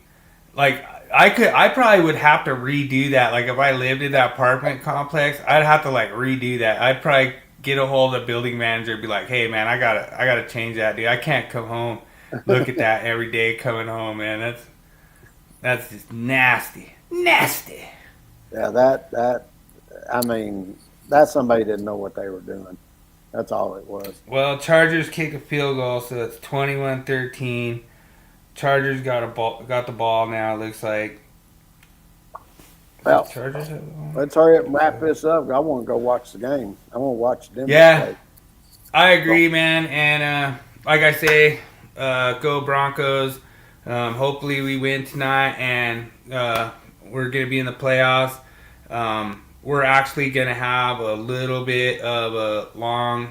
A: Like I probably would have to redo that. Like if I lived in that apartment complex, I'd have to like redo that. I'd probably get a hold of the building manager and be like, "Hey man, I gotta change that, dude. I can't come home, look at that every day coming home, man. That's just nasty, nasty."
B: Yeah, that I mean, that somebody didn't know what they were doing. That's all it was.
A: Well, Chargers kick a field goal, so it's 21-13. Chargers got the ball now. It looks like.
B: Well,
A: Chargers have the ball?
B: let's hurry up and wrap this up. I want to go watch the game. I want to watch Denver
A: Yeah.
B: State.
A: I agree, man. And like I say, go Broncos. Hopefully we win tonight, and we're going to be in the playoffs. We're actually going to have a little bit of a long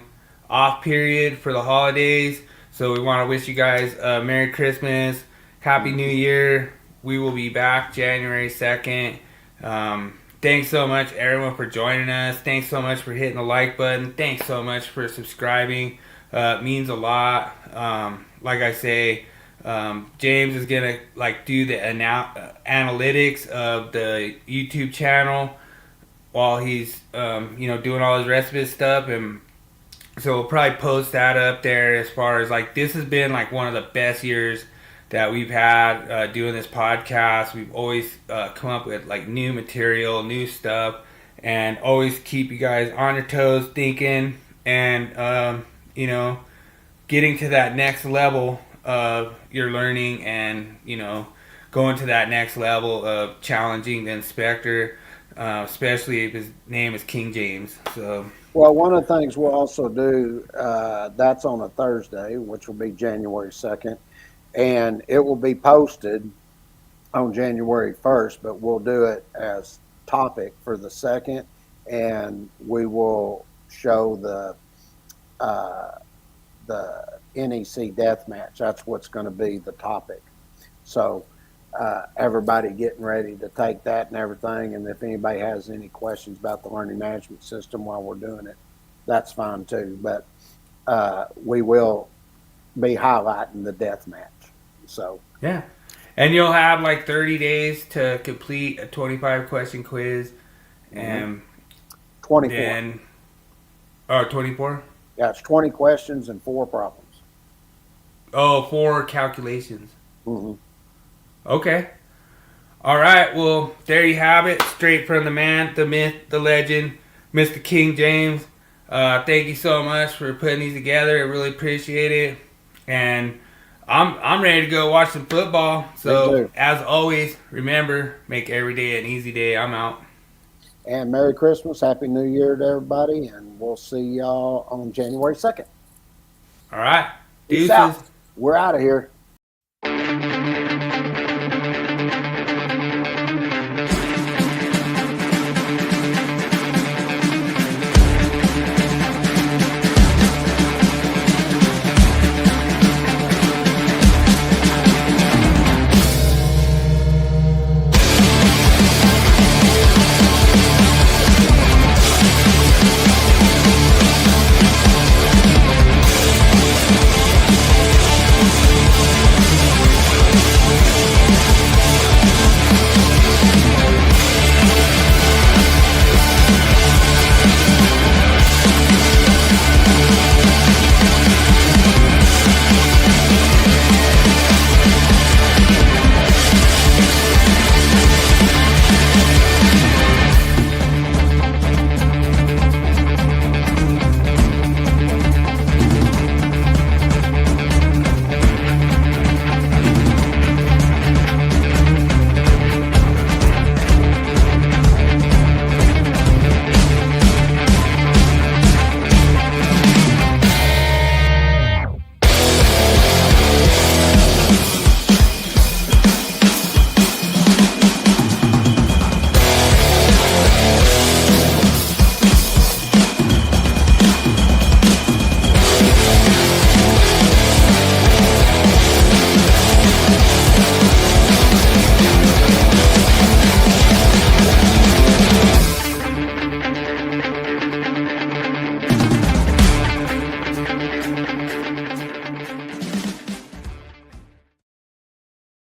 A: off period for the holidays. So we want to wish you guys a Merry Christmas, Happy New Year. We will be back January 2nd. Thanks so much, everyone, for joining us. Thanks so much for hitting the like button. Thanks so much for subscribing. It means a lot. Like I say, James is gonna do the analytics of the YouTube channel while he's doing all his rest of his stuff, and so we'll probably post that up there. As far as this has been one of the best years that we've had doing this podcast. We've always come up with new material, new stuff, and always keep you guys on your toes, thinking, and getting to that next level of your learning, and going to that next level of challenging the inspector, especially if his name is King James. So.
B: Well, one of the things we'll also do, that's on a Thursday, which will be January 2nd, and it will be posted on January 1st, but we'll do it as topic for the 2nd, and we will show the NEC death match. That's what's going to be the topic. So everybody getting ready to take that and everything, and if anybody has any questions about the learning management system while we're doing it, that's fine too. But we will be highlighting the death match. So
A: yeah, and you'll have 30 days to complete a 25 question quiz, and
B: 24.
A: Then 24.
B: Yeah, it's 20 questions and 4 problems.
A: Oh, 4 calculations.
B: Mm-hmm.
A: Okay. All right. Well, there you have it. Straight from the man, the myth, the legend, Mr. King James. Thank you so much for putting these together. I really appreciate it. And I'm ready to go watch some football. So, as always, remember, make every day an easy day. I'm out.
B: And Merry Christmas, Happy New Year to everybody, and we'll see y'all on January 2nd.
A: All right.
B: Peace out. We're out of here.